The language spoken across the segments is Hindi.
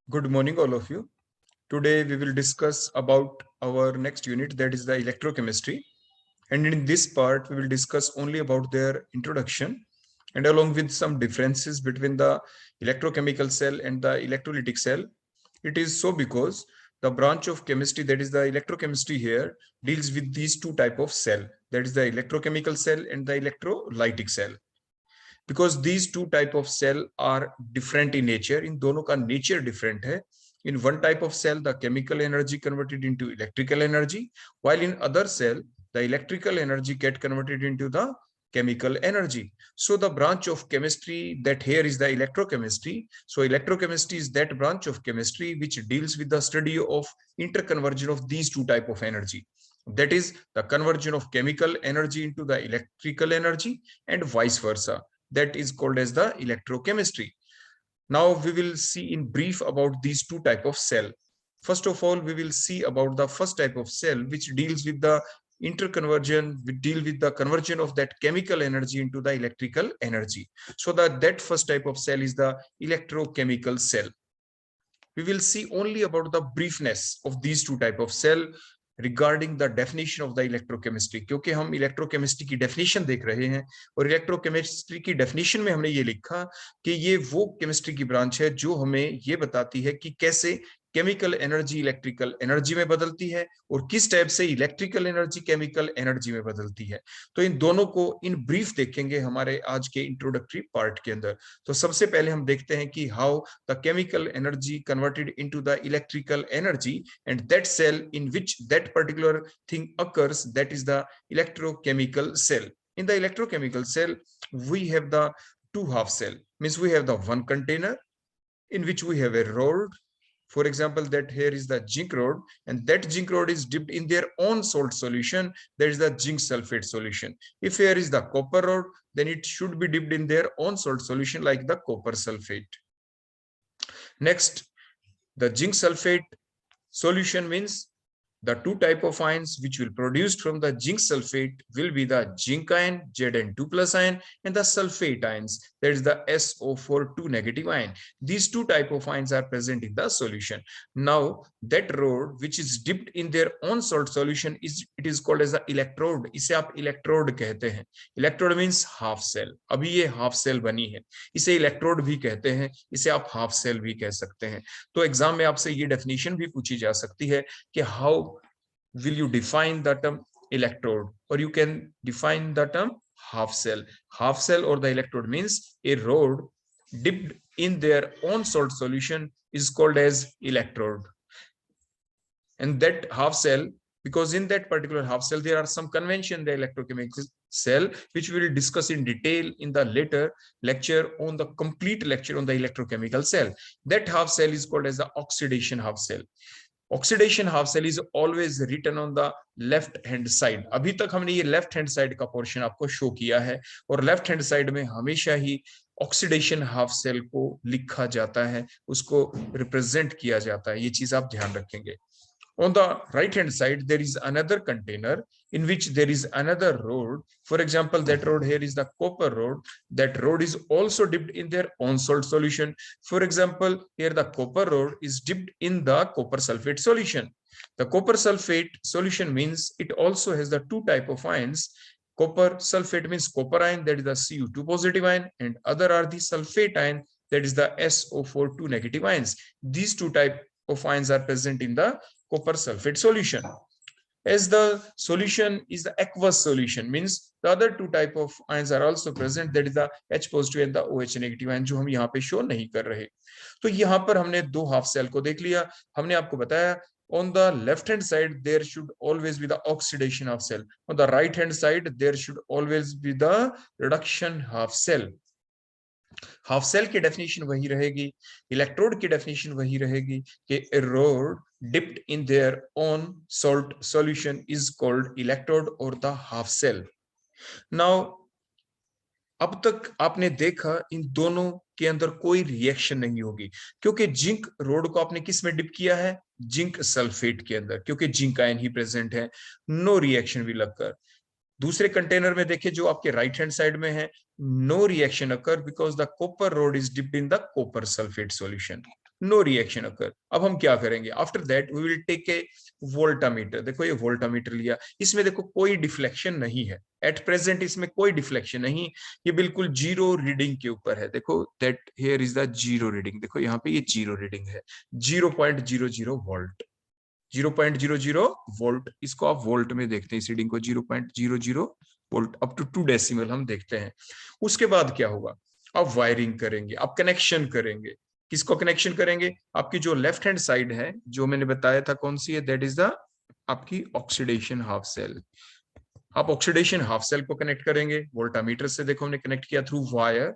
Good morning, all of you. Today we will discuss about our next unit, that is the electrochemistry. And in this part, we will discuss only about their introduction and along with some differences between the electrochemical cell and the electrolytic cell. It is so because the branch of chemistry, that is the electrochemistry here, deals with these two type of cell, that is the electrochemical cell and the electrolytic cell. Because these two type of cell are different in nature, in दोनों का nature different है. In one type of cell, the chemical energy converted into electrical energy, while in other cell, the electrical energy get converted into the chemical energy. So the branch of chemistry that here is the electrochemistry. So electrochemistry is that branch of chemistry which deals with the study of interconversion of these two type of energy. That is the conversion of chemical energy into the electrical energy and vice versa. That is called as the electrochemistry. Now we will see in brief about these two type of cell. First of all, we will see about the first type of cell which deals with the interconversion, we deal with the conversion of that chemical energy into the electrical energy. So that first type of cell is the electrochemical cell. We will see only about the briefness of these two type of cell regarding the definition of the electrochemistry, क्योंकि हम इलेक्ट्रोकेमिस्ट्री की डेफिनेशन देख रहे हैं और इलेक्ट्रोकेमिस्ट्री की डेफिनेशन में हमने ये लिखा कि ये वो केमिस्ट्री की ब्रांच है जो हमें ये बताती है कि कैसे केमिकल एनर्जी इलेक्ट्रिकल एनर्जी में बदलती है और किस टाइप से इलेक्ट्रिकल एनर्जी केमिकल एनर्जी में बदलती है. तो इन दोनों को इन ब्रीफ देखेंगे हमारे आज के इंट्रोडक्टरी पार्ट के अंदर. तो सबसे पहले हम देखते हैं कि how the chemical energy converted into the electrical energy and that cell in which that particular thing occurs, that is the electrochemical cell. In the electrochemical cell, we have the two half cell, means we have the one container in which we have a rod. For example, that here is the zinc rod, and that zinc rod is dipped in their own salt solution, that is the zinc sulfate solution. If here is the copper rod, then it should be dipped in their own salt solution like the copper sulfate. Next, the zinc sulfate solution means the two type of ions which will produced from the zinc sulfate will be the zinc ion, Zn2 plus ion, and the sulfate ions, that is the SO4 2 negative ion. These two type of ions are present in the solution. Now that rod which is dipped in their own salt solution it is called as the electrode. इसे आप electrode कहते हैं. Electrode means half cell. अभी ये half cell बनी है, इसे electrode भी कहते हैं, इसे आप half cell भी कह सकते हैं. तो एग्जाम में आपसे ये डेफिनेशन भी पूछी जा सकती है कि how will you define the term electrode, or you can define the term half cell. Half cell or the electrode means a rod dipped in their own salt solution is called as electrode. And that half cell, because in that particular half cell there are some convention in the electrochemical cell which we will discuss in detail in the later lecture, on the complete lecture on the electrochemical cell. That half cell is called as the oxidation half cell. Oxidation half cell is always written on the left hand side. अभी तक हमने ये लेफ्ट हैंड साइड का पोर्शन आपको शो किया है और लेफ्ट हैंड साइड में हमेशा ही ऑक्सीडेशन हाफ सेल को लिखा जाता है, उसको रिप्रेजेंट किया जाता है. ये चीज आप ध्यान रखेंगे. On the right hand side, there is another container in which there is another rod. For example, that rod here is the copper rod. That rod is also dipped in their own salt solution. For example, here the copper rod is dipped in the copper sulfate solution. The copper sulfate solution means it also has the two type of ions. Copper sulfate means copper ion, that is the Cu2 positive ion, and other are the sulfate ion, that is the SO4 2 negative ions. These two type of ions are present in the copper sulfate solution. As the solution is the aqueous solution, means the other two type of ions are also present, that is the H positive and the OH negative ion, जो हम यहाँ पे शो नहीं कर रहे. तो यहाँ पर हमने दो हाफ सेल को देख लिया. हमने आपको बताया on the left hand side there should always be the oxidation half cell, on the right hand side there should always be the reduction half cell. Half cell की डेफिनेशन वही रहेगी, इलेक्ट्रोड की डेफिनेशन वही रहेगी कि a rod dipped in their own salt solution is called electrode or the half cell. Now अब तक आपने देखा इन दोनों के अंदर कोई रिएक्शन नहीं होगी, क्योंकि जिंक रोड को आपने किस में डिप किया है, जिंक सल्फेट के अंदर, क्योंकि जिंक आयन ही प्रेजेंट है. No reaction will occur. दूसरे कंटेनर में देखिए जो आपके राइट हैंड साइड में है, no reaction occur because the copper rod is dipped in the copper sulphate solution. No reaction occur. अब हम क्या करेंगे, after that we will take a voltameter. देखो ये वोल्टामीटर लिया, इसमें देखो कोई डिफ्लेक्शन नहीं है एट प्रेजेंट, इसमें कोई डिफ्लेक्शन नहीं, ये बिल्कुल जीरो रीडिंग के ऊपर है। देखो that here is the zero reading, देखो यहाँ पे ये जीरो रीडिंग है, 0.00 वोल्ट, 0.00 वोल्ट। इसको आप वोल्ट में देखते हैं इस रीडिंग को, 0.00 वोल्ट अप टू 2 डेसिमल हम देखते हैं। उसके बाद क्या होगा, आप वायरिंग करेंगे, आप कनेक्शन करेंगे। किसको कनेक्शन करेंगे, आपकी जो लेफ्ट हैंड साइड है जो मैंने बताया था कौन सी है, दैट इज द आपकी ऑक्सीडेशन हाफ सेल। आप ऑक्सीडेशन हाफ सेल को कनेक्ट करेंगे वोल्टामीटर से, देखो हमने कनेक्ट किया थ्रू वायर।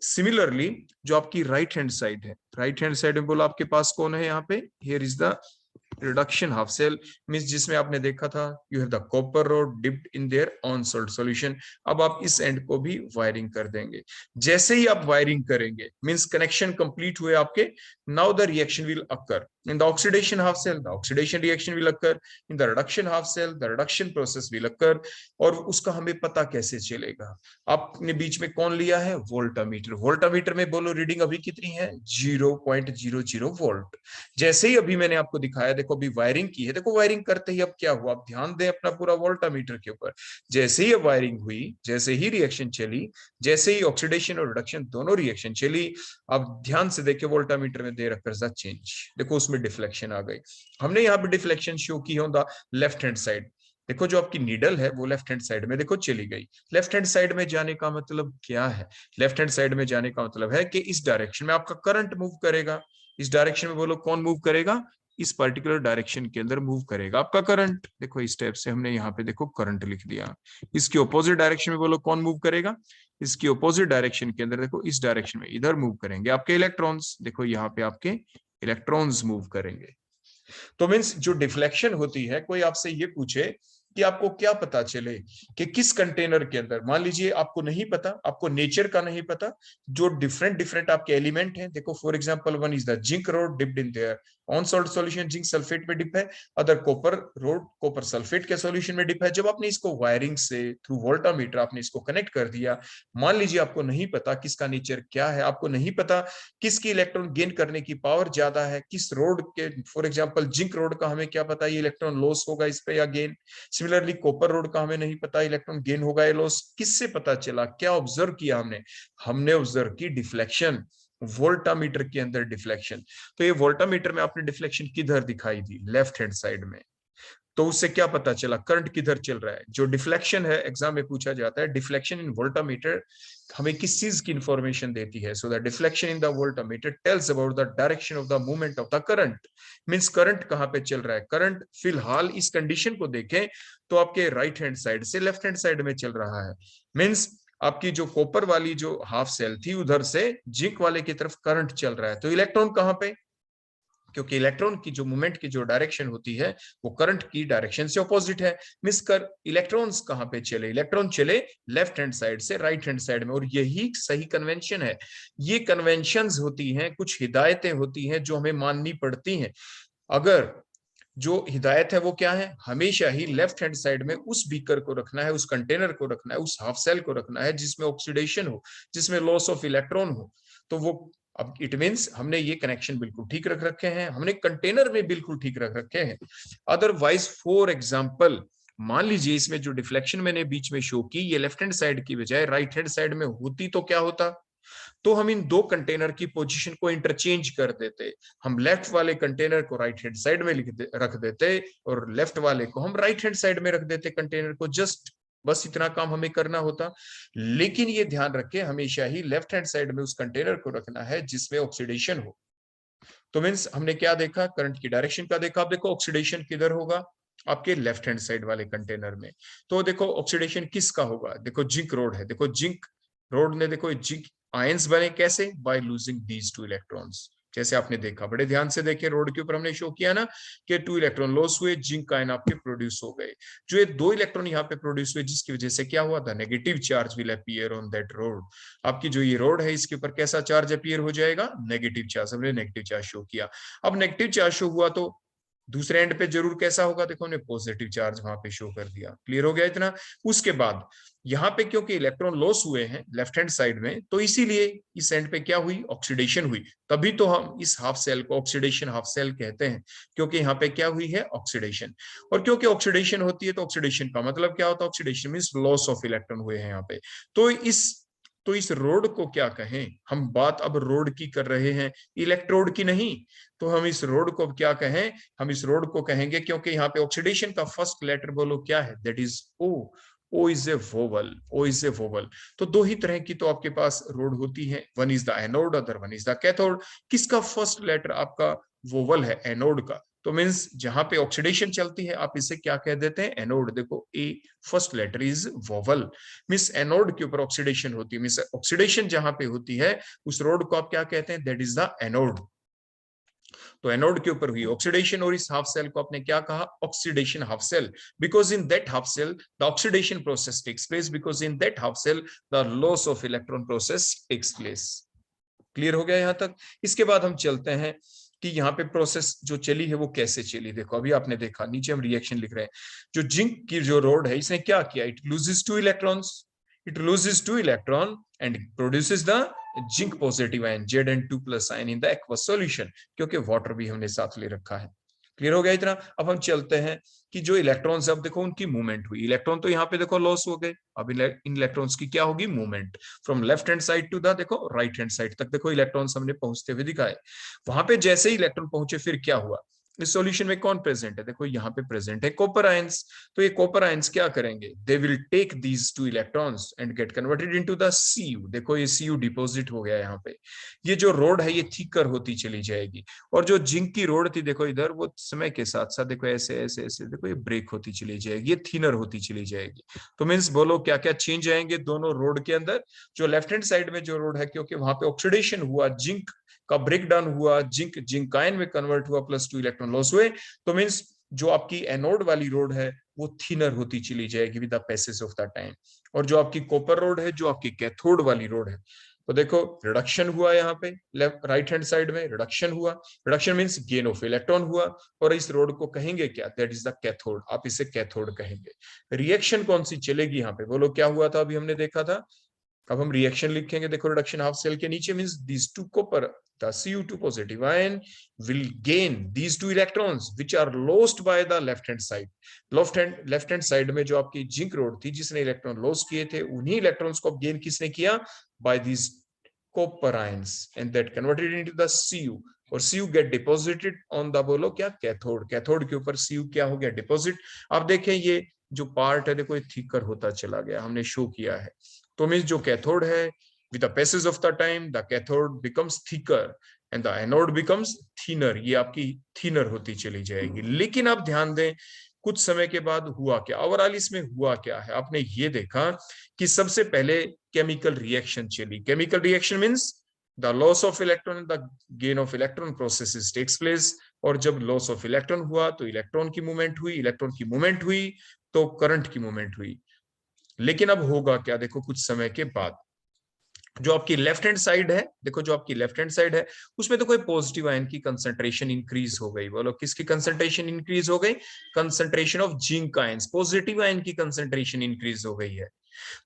सिमिलरली जो आपकी राइट हैंड साइड है, राइट हैंड साइड में बोला आपके पास कौन है यहाँ पे, here is the reduction half cell, means जिसमें आपने देखा था you have the copper rod dipped in their own salt solution. अब आप इस एंड को भी वायरिंग कर देंगे। जैसे ही आप वायरिंग करेंगे मींस कनेक्शन कंप्लीट हुए आपके, now the reaction will occur in the oxidation half cell, the oxidation reaction will occur in the reduction half cell, the reduction process will occur। और उसका हमें पता कैसे चलेगा, आपने बीच में कौन लिया है, वोल्टामीटर। वोल्टामीटर में बोलो रीडिंग अभी कितनी है, 0.00 वोल्ट। जैसे ही अभी मैंने आपको दिखाया, देखो अभी वायरिंग की है, देखो वायरिंग करते ही अब क्या हुआ, आप ध्यान दें अपना पूरा वोल्टामीटर के ऊपर। जैसे ही वायरिंग हुई, जैसे ही रिएक्शन चली, जैसे ही ऑक्सीडेशन और रिडक्शन दोनों रिएक्शन चली, अब ध्यान से देखिए वोल्टामीटर में दे रखा चेंज, देखो उसमें डिफ्लेक्शन आ गई। हमने यहाँ पे डिफ्लेक्शन शो की on the left hand side. देखो जो आपकी नीडल है वो लेफ्ट हैंड साइड में देखो चली गई। लेफ्ट हैंड साइड में जाने का मतलब क्या है, लेफ्ट हैंड साइड में जाने का मतलब है कि इस डायरेक्शन में आपका करंट मूव करेगा। इस डायरेक्शन में बोलो कौन मूव करेगा, इस पर्टिकुलर डायरेक्शन के अंदर मूव करेगा आपका करंट। देखो इस स्टेप से हमने यहाँ पे देखो करंट लिख दिया। इसके ऑपोजिट डायरेक्शन में बोलो कौन मूव करेगा, इसकी ऑपोजिट डायरेक्शन के अंदर देखो इस डायरेक्शन में इधर मूव करेंगे आपके इलेक्ट्रॉन्स। देखो यहाँ पे आपके इलेक्ट्रॉन्स मूव करेंगे। तो मीन्स जो डिफ्लेक्शन होती है, कोई आपसे ये पूछे कि आपको क्या पता चले कि किस कंटेनर के अंदर, मान लीजिए आपको नहीं पता, आपको नेचर का नहीं पता, जो डिफरेंट डिफरेंट आपके एलिमेंट हैं। देखो for example one is the zinc road dipped in their own salt solution, zinc sulphate में डिप है। Other copper rod copper sulphate के सॉल्यूशन में डिप है। जब आपने इसको वायरिंग से थ्रू वोल्टामीटर आपने इसको कनेक्ट कर दिया, मान लीजिए आपको नहीं पता किसका नेचर क्या है, आपको नहीं पता किसकी इलेक्ट्रॉन गेन करने की पावर ज्यादा है, किस रोड के, फॉर एग्जांपल जिंक रोड का हमें क्या पता ये इलेक्ट्रॉन लॉस होगा इस पे या गेन। सिमिलरली कॉपर रोड का हमें नहीं पता इलेक्ट्रॉन गेन होगा या लॉस। किससे पता चला, क्या ऑब्जर्व किया हमने, हमने ऑब्जर्व की डिफ्लेक्शन, वोल्टामीटर के अंदर डिफ्लेक्शन। तो ये वोल्टामीटर में आपने डिफ्लेक्शन किधर दिखाई दी, लेफ्ट हैंड साइड में। तो उससे क्या पता चला करंट किधर चल रहा है। जो डिफ्लेक्शन है एग्जाम में पूछा जाता है, डिफ्लेक्शन इन वोल्टामीटर हमें किस चीज की इंफॉर्मेशन देती है। So the deflection in the voltameter tells about the direction of the movement of the current. Means current कहां पे चल रहा है, करंट फिलहाल इस कंडीशन को देखें तो आपके राइट हैंड साइड से लेफ्ट हैंड साइड में चल रहा है। मींस आपकी जो कॉपर वाली जो हाफ सेल थी उधर से जिंक वाले की तरफ करंट चल रहा है। तो इलेक्ट्रॉन कहां पे, क्योंकि इलेक्ट्रॉन की जो मूवमेंट की जो डायरेक्शन होती है वो करंट की डायरेक्शन से ऑपोजिट है। मिस कर इलेक्ट्रॉन्स कहां पे चले, इलेक्ट्रॉन चले लेफ्ट हैंड साइड से राइट हैंड साइड में। और यही सही कन्वेंशन है। ये कन्वेंशंस होती हैं, कुछ हिदायतें होती हैं जो हमें माननी पड़ती हैं। अगर जो हिदायत है वो क्या है, हमेशा ही लेफ्ट हैंड साइड में उस बीकर को रखना है, उस कंटेनर को रखना है, उस हाफ सेल को रखना है जिसमें ऑक्सीडेशन हो, जिसमें लॉस ऑफ इलेक्ट्रॉन हो। तो वो अब इट मीन्स हमने ये कनेक्शन बिल्कुल ठीक रख रखे हैं, हमने कंटेनर में बिल्कुल ठीक रख रखे हैं। अदरवाइज फॉर एग्जाम्पल मान लीजिए इसमें जो डिफ्लेक्शन मैंने बीच में शो की ये लेफ्ट हैंड साइड की बजाय राइट हैंड साइड में होती तो क्या होता, तो हम इन दो कंटेनर की पोजीशन को इंटरचेंज कर देते। हम लेफ्ट वाले कंटेनर को राइट हैंड साइड में रख देते और लेफ्ट वाले को हम राइट हैंड साइड में रख देते कंटेनर को। जस्ट बस इतना काम हमें करना होता। लेकिन ये ध्यान रखें हमेशा ही लेफ्ट हैंड साइड में उस कंटेनर को रखना है जिसमें ऑक्सीडेशन हो। तो मीन्स हमने क्या देखा, करंट की डायरेक्शन का देखा। आप देखो ऑक्सीडेशन किधर होगा, आपके लेफ्ट हैंड साइड वाले कंटेनर में। तो देखो ऑक्सीडेशन किसका होगा, देखो जिंक रोड है, देखो जिंक रोड ने देखो जिंक आयंस बने कैसे, by losing these two electrons. जैसे आपने देखा, बड़े ध्यान से देखें, रोड के ऊपर हमने शो किया ना कि 2 इलेक्ट्रॉन लॉस हुए, जिंक आयन आपके प्रोड्यूस हो गए। जो ये 2 इलेक्ट्रॉन यहाँ पे प्रोड्यूस हुए जिसकी वजह से क्या हुआ था, negative charge will appear on that road. आपकी जो ये रोड है इसके ऊपर कैसा चार्ज अपीयर हो जाएगा, नेगेटिव चार्ज। हमने नेगेटिव चार्ज शो किया। अब नेगेटिव चार्ज शो हुआ तो दूसरे एंड पे जरूर कैसा होगा, देखो हमने पॉजिटिव चार्ज वहां पे शो कर दिया। क्लियर हो गया इतना। उसके बाद यहाँ पे क्योंकि इलेक्ट्रॉन लॉस हुए हैं लेफ्ट हैंड साइड में, तो इसीलिए इस एंड पे क्या हुई, ऑक्सीडेशन हुई। तभी तो हम इस हाफ सेल को ऑक्सीडेशन हाफ सेल कहते हैं, क्योंकि यहाँ पे क्या हुई है, ऑक्सीडेशन। और क्योंकि ऑक्सीडेशन होती है तो ऑक्सीडेशन का मतलब क्या होता है, oxidation means loss of electron हुए हैं यहाँ पे। तो इस रोड को क्या कहें, हम बात अब रोड की कर रहे हैं, इलेक्ट्रोड की नहीं। तो हम इस रोड को क्या कहें, हम इस रोड को कहेंगे, क्योंकि यहाँ पे ऑक्सीडेशन का फर्स्ट लेटर बोलो क्या है, that is O. O is a vowel, O is a vowel. तो दो ही तरह की तो आपके पास रोड होती है, one is the anode, other one is the cathode. किसका फर्स्ट लेटर आपका वोवल है, एनोड का। तो मीन्स जहां पे ऑक्सीडेशन चलती है आप इसे क्या कह देते हैं, एनोड। देखो a first letter is vowel, means anode के ऊपर ऑक्सीडेशन होती है, मीन्स ऑक्सीडेशन जहां पे होती है उस रोड को आप क्या कहते हैं, दैट इज द एनोड। तो एनोड के ऊपर हुई ऑक्सीडेशन, और इस हाफ सेल को आपने क्या कहा, oxidation half cell, because in that half cell the oxidation process takes place, because in that half cell the loss of electron process takes place. Clear हो गया यहां तक। इसके बाद हम चलते हैं कि यहाँ पे प्रोसेस जो चली है वो कैसे चली। देखो अभी आपने देखा, नीचे हम रिएक्शन लिख रहे हैं, जो जिंक की जो रोड है इसने क्या किया, it loses two electrons, it loses two electron and produces the zinc positive ion Zn2+ ion in the aqueous solution, क्योंकि वाटर भी हमने साथ ले रखा है। क्लियर हो गया इतना। अब हम चलते हैं कि जो इलेक्ट्रॉन्स, अब देखो उनकी मूवमेंट हुई, इलेक्ट्रॉन तो यहाँ पे देखो लॉस हो गए, अब इन इलेक्ट्रॉन्स की क्या होगी, movement from left hand side to the देखो राइट हैंड साइड तक। देखो इलेक्ट्रॉन्स हमने पहुंचते हुए दिखाए, वहां पे जैसे ही इलेक्ट्रॉन पहुंचे फिर क्या हुआ, इस सॉल्यूशन में कौन प्रेजेंट है, देखो यहाँ पे प्रेजेंट है कॉपर आयंस। तो ये कॉपर आयंस क्या करेंगे, they will take these two electrons and get converted into the Cu। देखो ये Cu डिपॉजिट हो गया यहाँ पे, ये जो रोड है ये थिकर होती चली जाएगी, और जो जिंक की रोड थी देखो इधर, वो समय के साथ साथ देखो ऐसे ऐसे ऐसे देखो ये ब्रेक होती चली जाएगी, ये थिनर होती चली जाएगी। तो मीन्स बोलो क्या क्या चेंज आएंगे दोनों रोड के अंदर। जो लेफ्ट हैंड साइड में जो रोड है, क्योंकि वहां पे ऑक्सीडेशन हुआ, जिंक का ब्रेक डाउन हुआ, जिंक जिंक आयन में कन्वर्ट हुआ, +2 इलेक्ट्रॉन लॉस हुए, तो मींस जो आपकी एनोड वाली रोड है वो थिनर होती चली जाएगी with the passage of the time. और जो आपकी कॉपर रोड है, जो आपकी कैथोड वाली रोड है, तो देखो रिडक्शन हुआ यहाँ पे लेफ्ट राइट हैंड साइड में, रिडक्शन हुआ, reduction means gain of electron हुआ, और इस रोड को कहेंगे क्या, दैट इज द कैथोड, आप इसे कैथोड कहेंगे। रिएक्शन कौन सी चलेगी यहाँ पे, बोलो क्या हुआ था, अभी हमने देखा था। अब हम रिएक्शन लिखेंगे, देखो रिडक्शन हाफ सेल के नीचे means these two copper, the Cu2 positive ion will gain these two electrons which are lost by the left hand side। Left hand side में जो आपकी जिंक रोड थी जिसने इलेक्ट्रॉन लॉस किए थे, उन्हीं इलेक्ट्रॉन्स को गेन किसने किया, by these copper ions and that converted into the Cu, और Cu get deposited on the बोलो क्या, कैथोड। कैथोड के ऊपर Cu क्या हो गया, डिपोजिट। अब देखें ये जो पार्ट है देखो ये थिकर होता चला गया, हमने शो किया है। तो मीन्स जो कैथोड है, with the passage of the time the cathode becomes thicker and the anode becomes thinner, ये आपकी थिनर होती चली जाएगी। लेकिन आप ध्यान दें कुछ समय के बाद हुआ क्या, ओवरऑल इसमें हुआ क्या है, आपने ये देखा कि सबसे पहले केमिकल रिएक्शन चली। Chemical reaction means the loss of electron, the gain of electron processes takes place. और जब लॉस ऑफ इलेक्ट्रॉन हुआ तो इलेक्ट्रॉन की मूवमेंट हुई, इलेक्ट्रॉन की मूवमेंट हुई तो करंट की मूवमेंट हुई। लेकिन अब होगा क्या, देखो कुछ समय के बाद जो आपकी लेफ्ट हैंड साइड है, देखो जो आपकी लेफ्ट हैंड साइड है उसमें तो कोई पॉजिटिव आयन की कंसंट्रेशन इंक्रीज हो गई, बोलो किसकी कंसंट्रेशन इंक्रीज हो गई, concentration of zinc ions, positive ion की कंसंट्रेशन इंक्रीज हो गई है।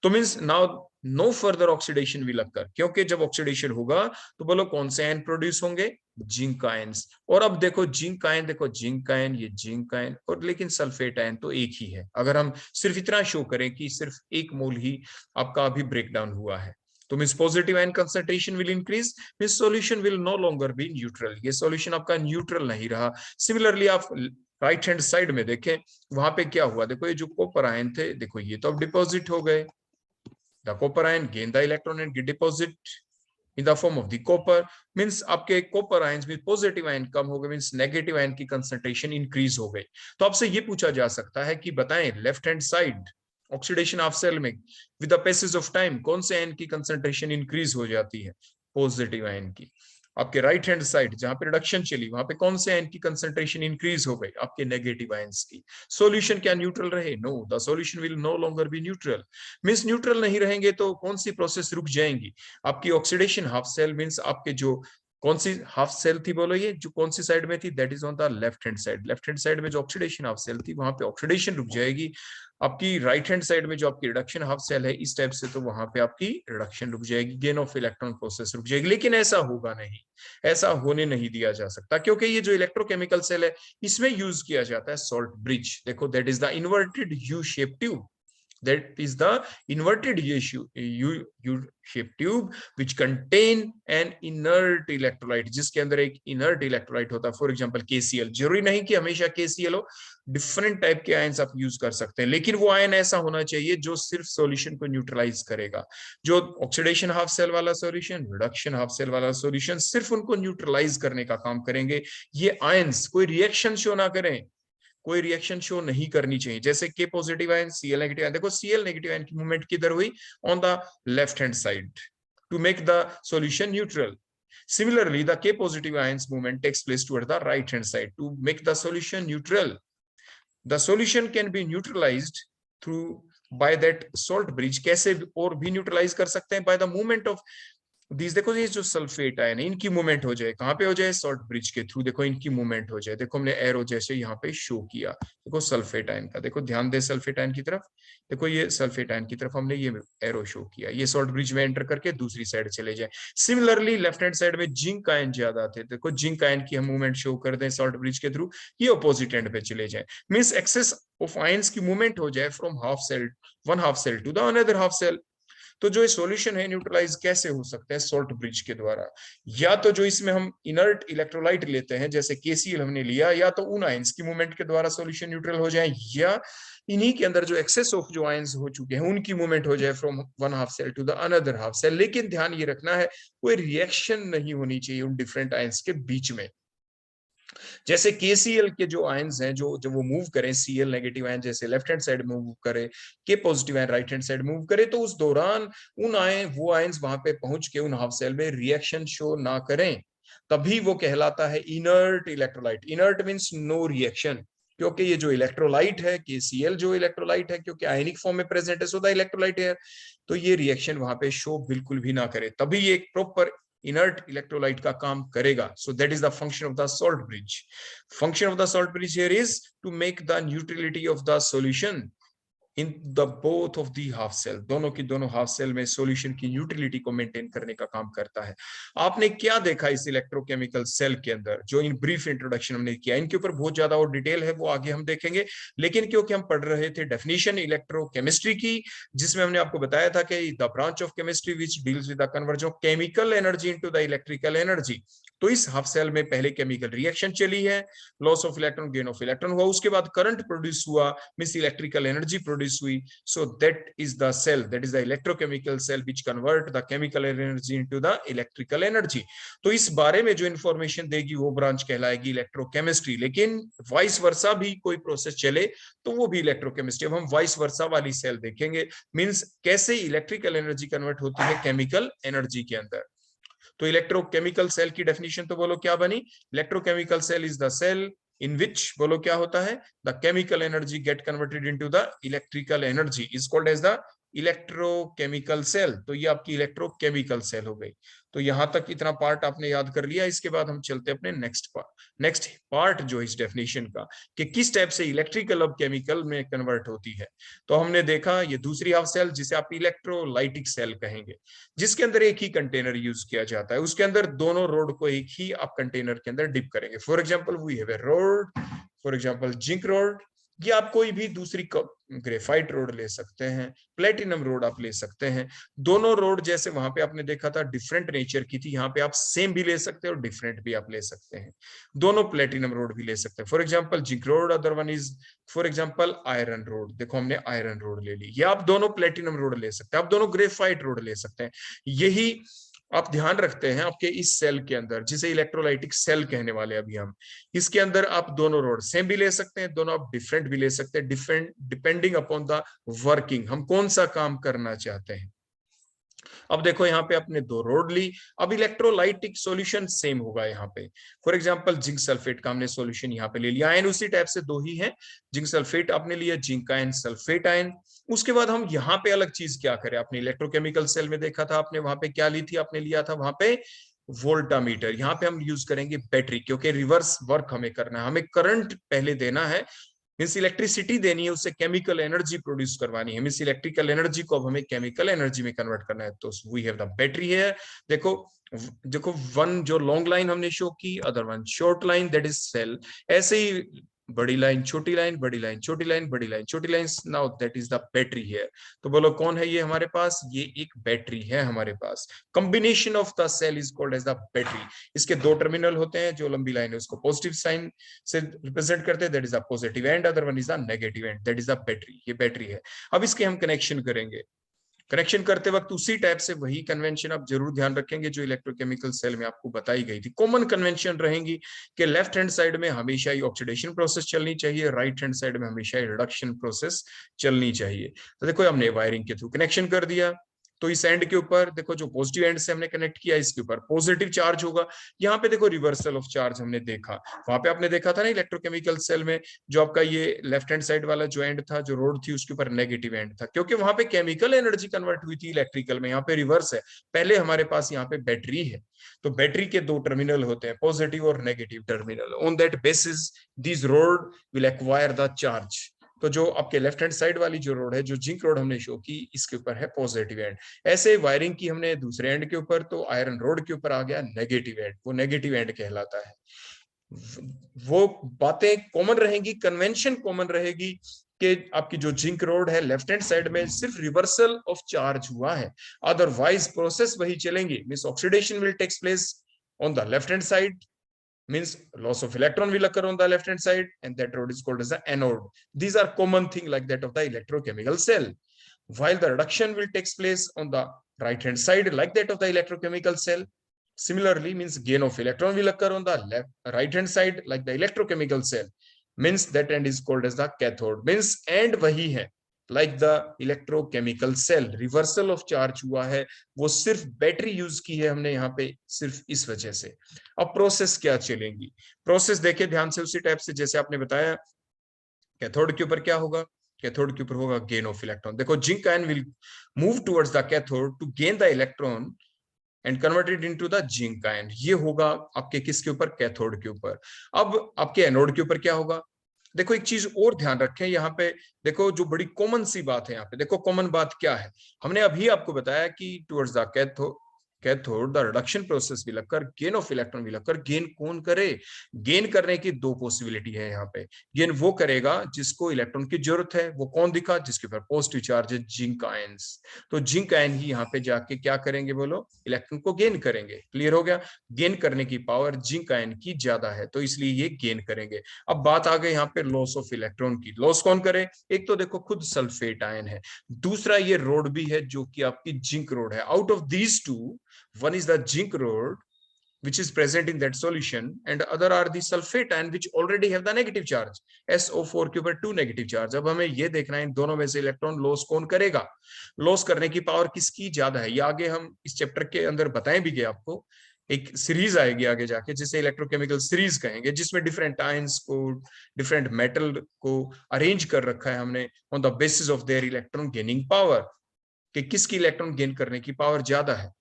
तो means now no further oxidation will occur, क्योंकि जब ऑक्सीडेशन होगा तो बोलो कौन से आयन प्रोड्यूस होंगे, जिंक आयंस। और अब देखो जिंक आयन, देखो जिंक आयन, ये जिंक आयन, और लेकिन सल्फेट आयन तो एक ही है। अगर हम सिर्फ इतना शो करें कि सिर्फ एक मोल ही आपका अभी ब्रेक डाउन हुआ है, तो means positive ion concentration will increase, means solution will no longer be neutral, ये सॉल्यूशन आपका न्यूट्रल नहीं रहा। सिमिलरली आप राइट हैंड साइड में देखें, वहां पे क्या हुआ, देखो ये जो कॉपर आयन थे देखो ये तो अब डिपॉजिट हो गए, the copper ion gain the electron and get deposit in the form of the copper. Means आपके कॉपर आयंस में पॉजिटिव आयन कम हो गए, मींस नेगेटिव आयन की कंसंट्रेशन इंक्रीज हो गई। तो आपसे ये पूछा जा सकता है कि बताएं left hand side oxidation of cell में with the passage of time कौन से आयन की कंसंट्रेशन इंक्रीज हो जाती है, पॉजिटिव आयन की। आपके राइट हैंड साइड जहां पे रिडक्शन चली वहां पे कौन से आयन की कंसंट्रेशन इंक्रीज हो गई, आपके नेगेटिव आयंस की। सॉल्यूशन क्या न्यूट्रल रहे, no, the solution will no longer be neutral. Means neutral नहीं रहेंगे तो कौन सी प्रोसेस रुक जाएंगी, आपकी ऑक्सीडेशन हाफ सेल, मींस आपके जो कौन सी हाफ सेल थी बोलो, ये जो कौन सी साइड में थी, that is on the left hand side. Left hand side में जो ऑक्सीडेशन हाफ सेल थी वहां पे ऑक्सीडेशन रुक जाएगी। आपकी राइट हैंड साइड में जो आपकी रिडक्शन हाफ सेल है इस टाइप से, तो वहां पे आपकी रिडक्शन रुक जाएगी, गेन ऑफ इलेक्ट्रॉन प्रोसेस रुक जाएगी। लेकिन ऐसा होगा नहीं, ऐसा होने नहीं दिया जा सकता, क्योंकि ये जो इलेक्ट्रोकेमिकल सेल है इसमें यूज किया जाता है सॉल्ट ब्रिज। देखो, that is the inverted U shape tube, that is the inverted U-shaped tube which contain an inert electrolyte, जिसके अंदर एक inert electrolyte होता है, फॉर एग्जांपल KCl। जरूरी नहीं कि हमेशा KCl हो, डिफरेंट टाइप के आयंस आप यूज कर सकते हैं, लेकिन वो आयन ऐसा होना चाहिए जो सिर्फ सॉल्यूशन को न्यूट्रलाइज करेगा। जो ऑक्सीडेशन हाफ सेल वाला सॉल्यूशन, रिडक्शन हाफ सेल वाला सॉल्यूशन सिर्फ उनको न्यूट्रलाइज करने का काम करेंगे। ये आयंस कोई रिएक्शन शो ना करें, कोई रिएक्शन शो नहीं करनी चाहिए। जैसे के positive ion, Cl negative ion, देखो Cl नेगेटिव आयन की मूवमेंट किधर हुई, on the left hand side to make the solution neutral. Similarly, the K positive ions movement takes place toward the right hand side to make the solution neutral. The solution can be neutralized through by that salt bridge। कैसे और भी न्यूट्रलाइज कर सकते हैं, by the movement of these। देखो ये जो सल्फेट आयन है इनकी मूवमेंट हो जाए, कहाँ पे हो जाए, सॉल्ट ब्रिज के थ्रू। देखो इनकी मूवमेंट हो जाए, देखो हमने एरो जैसे यहाँ पे शो किया, देखो सल्फेट आयन का, देखो ध्यान दे सल्फेट आयन की तरफ, देखो ये सल्फेट आयन की तरफ हमने ये एरो शो किया, ये सॉल्ट ब्रिज में एंटर करके दूसरी साइड चले जाए। सिमिलरली लेफ्ट हैंड साइड में जिंक आयन ज्यादा थे, देखो जिंक आयन की हम मूवमेंट शो कर दें सॉल्ट ब्रिज के थ्रू, ये अपोजिट एंड पे चले जाए। मींस एक्सेस ऑफ आयंस की मूवमेंट हो जाए from half cell, one half cell to the another half cell. तो जो सॉल्यूशन है न्यूट्रलाइज कैसे हो सकता है, सॉल्ट ब्रिज के द्वारा। या तो जो इसमें हम इनर्ट इलेक्ट्रोलाइट लेते हैं जैसे KCl हमने लिया, या तो उन आयंस की मूवमेंट के द्वारा सॉल्यूशन न्यूट्रल हो जाए, या इन्हीं के अंदर जो एक्सेस ऑफ जो आयंस हो चुके हैं उनकी मूवमेंट हो जाए from one half cell to the another half cell. लेकिन ध्यान ये रखना है, कोई रिएक्शन नहीं होनी चाहिए उन डिफरेंट आयंस के बीच में। जैसे KCl के जो आयंस हैं, जो जब वो मूव करें, Cl नेगेटिव आयन जैसे लेफ्ट हैंड साइड में मूव करे, K positive ion right hand side move करे, तो उस दौरान उन वो आयंस वहां पे पहुंच के उन हाफ सेल में रिएक्शन शो ना करें, तभी वो कहलाता है inert electrolyte. Inert means no reaction, क्योंकि ये जो इलेक्ट्रोलाइट है KCl जो इलेक्ट्रोलाइट है, क्योंकि आयनिक फॉर्म में प्रेजेंट है, सो द इलेक्ट्रोलाइट है, तो ये रिएक्शन वहां पे शो बिल्कुल भी ना करे, तभी ये एक प्रॉपर इनर्ट इलेक्ट्रोलाइट का काम करेगा। So that is the function of the salt bridge. Function of the salt bridge here is to make the neutrality of the solution in the both of the half cell, दोनों की दोनों हाफ सेल में सॉल्यूशन की न्यूट्रलिटी को मेंटेन करने का काम करता है। आपने क्या देखा इस इलेक्ट्रोकेमिकल सेल के अंदर, जो इन ब्रीफ इंट्रोडक्शन हमने किया, इनके ऊपर बहुत ज्यादा और डिटेल है, वो आगे हम देखेंगे। लेकिन क्योंकि हम पढ़ रहे थे डेफिनेशन इलेक्ट्रोकेमिस्ट्री की, जिसमें हमने आपको बताया था कि the branch of chemistry which deals with the conversion of chemical energy into the electrical energy. तो इस हाफ सेल में पहले केमिकल रिएक्शन चली है, loss of electron gain of electron हुआ, उसके बाद करंट प्रोड्यूस हुआ, मींस इलेक्ट्रिकल एनर्जी प्रोड्यूस हुई। So that is the cell, that is the electrochemical cell which convert the chemical energy into the electrical energy. तो इस बारे में जो इंफॉर्मेशन देगी वो ब्रांच कहलाएगी इलेक्ट्रोकेमिस्ट्री। लेकिन वाइस वर्सा भी कोई प्रोसेस चले तो वो भी इलेक्ट्रोकेमिस्ट्री। अब हम वाइस वर्सा वाली सेल देखेंगे, मींस कैसे इलेक्ट्रिकल एनर्जी कन्वर्ट होती है केमिकल एनर्जी के अंदर। तो इलेक्ट्रोकेमिकल सेल की डेफिनेशन तो बोलो क्या बनी, electrochemical cell is the cell in which, बोलो क्या होता है, the chemical energy get converted into the electrical energy is called as the electrochemical cell. तो ये आपकी इलेक्ट्रोकेमिकल सेल हो गई। तो यहां तक इतना पार्ट आपने याद कर लिया। इसके बाद हम चलते अपने नेक्स्ट पार्ट जो इस डेफिनेशन का, कि किस टाइप से इलेक्ट्रिकल अब केमिकल में कन्वर्ट होती है। तो हमने देखा ये दूसरी हाफ सेल जिसे आप इलेक्ट्रोलाइटिक सेल कहेंगे, जिसके अंदर एक ही कंटेनर यूज किया जाता है, उसके अंदर दोनों रोड को एक ही आप कंटेनर के अंदर डिप करेंगे। For example we have a rod, for example zinc rod, या आप कोई भी दूसरी ग्रेफाइट रोड ले सकते हैं, प्लेटिनम रोड आप ले सकते हैं। दोनों रोड जैसे वहां पे आपने देखा था डिफरेंट नेचर की थी, यहाँ पे आप सेम भी ले सकते हैं और डिफरेंट भी आप ले सकते हैं। दोनों प्लेटिनम रोड भी ले सकते हैं, for example zinc road, other one is for example iron rod. देखो हमने आयरन रोड ले ली, या आप दोनों प्लेटिनम रोड ले सकते हैं, आप दोनों ग्रेफाइट रोड ले सकते हैं। यही आप ध्यान रखते हैं आपके इस सेल के अंदर, जिसे इलेक्ट्रोलाइटिक सेल कहने वाले अभी हम, इसके अंदर आप दोनों रोड सेम भी ले सकते हैं, दोनों आप डिफरेंट भी ले सकते हैं, different depending upon the working, हम कौन सा काम करना चाहते हैं। अब देखो यहाँ पे आपने दो रोड ली, अब इलेक्ट्रोलाइटिक सॉल्यूशन सेम होगा यहाँ पे। फॉर एग्जांपल जिंक सल्फेट का हमने सॉल्यूशन यहाँ पे ले लिया, आयन उसी टाइप से दो ही है, जिंक सल्फेट आपने लिया, जिंक आयन, सल्फेट आयन। उसके बाद हम यहाँ पे अलग चीज क्या करें, आपने इलेक्ट्रोकेमिकल सेल में देखा था, आपने वहां पे क्या ली थी, आपने लिया था वहां पे वोल्टामीटर, यहाँ पे हम यूज करेंगे बैटरी, क्योंकि रिवर्स वर्क हमें करना है, हमें करंट पहले देना है, मीन्स इलेक्ट्रिसिटी देनी है, उससे केमिकल एनर्जी प्रोड्यूस करवानी है, मीन्स इलेक्ट्रिकल एनर्जी को अब हमें केमिकल एनर्जी में कन्वर्ट करना है, तो वी हैव द बैटरी है। देखो देखो, वन जो लॉन्ग लाइन हमने शो की, other one short line, that is cell. ऐसे ही बड़ी लाइन छोटी लाइन, बड़ी लाइन छोटी लाइन, बड़ी लाइन छोटी line, now that is the battery है। तो बोलो कौन है ये हमारे पास, ये एक बैटरी है हमारे पास। Combination of the cell is called as the battery. इसके दो टर्मिनल होते हैं, जो लंबी लाइन है उसको पॉजिटिव साइन से रिप्रेजेंट करते हैं, that is the positive and, other one is the negative and, that is the battery. ये बैटरी है। अब इसके हम कनेक्शन करेंगे। कनेक्शन करते वक्त उसी टाइप से वही कन्वेंशन आप जरूर ध्यान रखेंगे जो इलेक्ट्रोकेमिकल सेल में आपको बताई गई थी। कॉमन कन्वेंशन रहेंगी कि लेफ्ट हैंड साइड में हमेशा ही ऑक्सीडेशन प्रोसेस चलनी चाहिए, राइट हैंड साइड में हमेशा ही रिडक्शन प्रोसेस चलनी चाहिए। तो देखो हमने वायरिंग के थ्रू कनेक्शन कर दिया, तो इस एंड के ऊपर देखो जो पॉजिटिव एंड से हमने कनेक्ट किया, इसके ऊपर पॉजिटिव चार्ज होगा। यहाँ पे देखो रिवर्सल ऑफ चार्ज हमने देखा, वहां पे आपने देखा था ना इलेक्ट्रोकेमिकल सेल में, जो आपका ये लेफ्ट हैंड साइड वाला जो एंड था, जो रोड थी, उसके ऊपर नेगेटिव एंड था, क्योंकि वहां पे केमिकल एनर्जी कन्वर्ट हुई थी इलेक्ट्रिकल में। यहाँ पे रिवर्स है, पहले हमारे पास यहाँ पे बैटरी है, तो बैटरी के दो टर्मिनल होते हैं, पॉजिटिव और negative terminal. On that basis this road will acquire the charge. तो जो आपके लेफ्ट हैंड साइड वाली जो रोड है, जो जिंक रोड हमने शो की, इसके ऊपर है पॉजिटिव एंड। ऐसे वायरिंग की हमने दूसरे एंड के ऊपर, तो आयरन रोड के ऊपर आ गया नेगेटिव एंड, वो नेगेटिव एंड कहलाता है। वो बातें कॉमन रहेंगी, कन्वेंशन कॉमन रहेगी कि आपकी जो जिंक रोड है लेफ्ट हैंड साइड में सिर्फ रिवर्सल ऑफ चार्ज हुआ है, अदरवाइज प्रोसेस वही चलेंगी। Means oxidation will takes place on the left hand side, means loss of electron will occur on the left hand side, and that road is called as the anode. These are common thing like that of the electrochemical cell. While the reduction will take place on the right hand side like that of the electrochemical cell. Similarly, means gain of electron will occur on the right hand side like the electrochemical cell, means that end is called as the cathode, means end वही है like the electrochemical cell. Reversal of charge हुआ है, वो सिर्फ बैटरी यूज की है हमने यहाँ पे, सिर्फ इस वजह से। अब प्रोसेस क्या चलेंगी, प्रोसेस देखे ध्यान से उसी टाइप से जैसे आपने बताया। कैथोड के ऊपर क्या होगा, कैथोड के ऊपर होगा गेन ऑफ इलेक्ट्रॉन। देखो zinc ion will move towards the cathode to gain the electron and converted into the zinc ion. ये होगा आपके किसके ऊपर, कैथोड के ऊपर। अब आपके एनोड के ऊपर क्या होगा, देखो एक चीज और ध्यान रखें यहाँ पे, देखो जो बड़ी कॉमन सी बात है यहाँ पे, देखो कॉमन बात क्या है, हमने अभी आपको बताया कि towards the cathode the reduction process भी लगकर गेन ऑफ इलेक्ट्रॉन भी लगकर। गेन कौन करे, गेन करने की दो पॉसिबिलिटी है यहाँ पे। गेन वो करेगा जिसको इलेक्ट्रॉन की जरूरत है, वो कौन दिखा, जिसके ऊपर पॉजिटिव चार्ज है, जिंक आयंस। तो जिंक आयन ही यहाँ पे जाके क्या करेंगे, बोलो इलेक्ट्रॉन को गेन करेंगे। क्लियर हो गया, गेन करने की पावर जिंक आयन की ज्यादा है, तो इसलिए ये गेन करेंगे। अब बात आ गई यहाँ पे लॉस ऑफ इलेक्ट्रॉन की। लॉस कौन करे, एक तो देखो खुद सल्फेट आयन है, दूसरा ये रोड भी है जो कि आपकी जिंक रोड है। Out of these two, one is the zinc rod which is present in that solution, and other are the sulfate ion which already have the negative charge, SO4 के ऊपर 2 नेगेटिव चार्ज। अब हमें ये देखना है इन दोनों में से इलेक्ट्रॉन लॉस कौन करेगा, लॉस करने की पावर किसकी ज्यादा है। ये आगे हम इस चैप्टर के अंदर बताएं भी गए आपको, एक सीरीज आएगी आगे जाके जिसे इलेक्ट्रोकेमिकल सीरीज कहेंगे, जिसमें डिफरेंट आयंस को, डिफरेंट मेटल को अरेंज कर रखा है हमने on the basis of their electron gaining power, कि किसकी इलेक्ट्रॉन गेन करने की पावर ज्यादा है,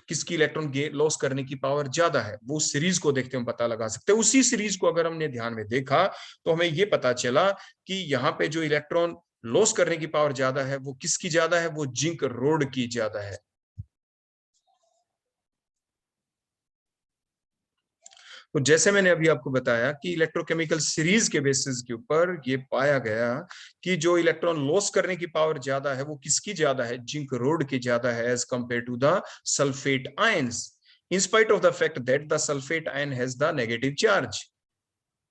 किसकी इलेक्ट्रॉन लॉस करने की पावर ज्यादा है। वो सीरीज को देखते हम पता लगा सकते हैं। उसी सीरीज को अगर हमने ध्यान में देखा तो हमें ये पता चला कि यहाँ पे जो इलेक्ट्रॉन लॉस करने की पावर ज्यादा है वो किसकी ज्यादा है, वो जिंक रोड की ज्यादा है। तो जैसे मैंने अभी आपको बताया कि इलेक्ट्रोकेमिकल सीरीज के बेसिस के ऊपर ये पाया गया कि जो इलेक्ट्रॉन लॉस करने की पावर ज्यादा है वो किसकी ज्यादा है, जिंक रोड की ज्यादा है as compare to the sulphate ions, in spite of the fact that the sulphate ion has the negative charge.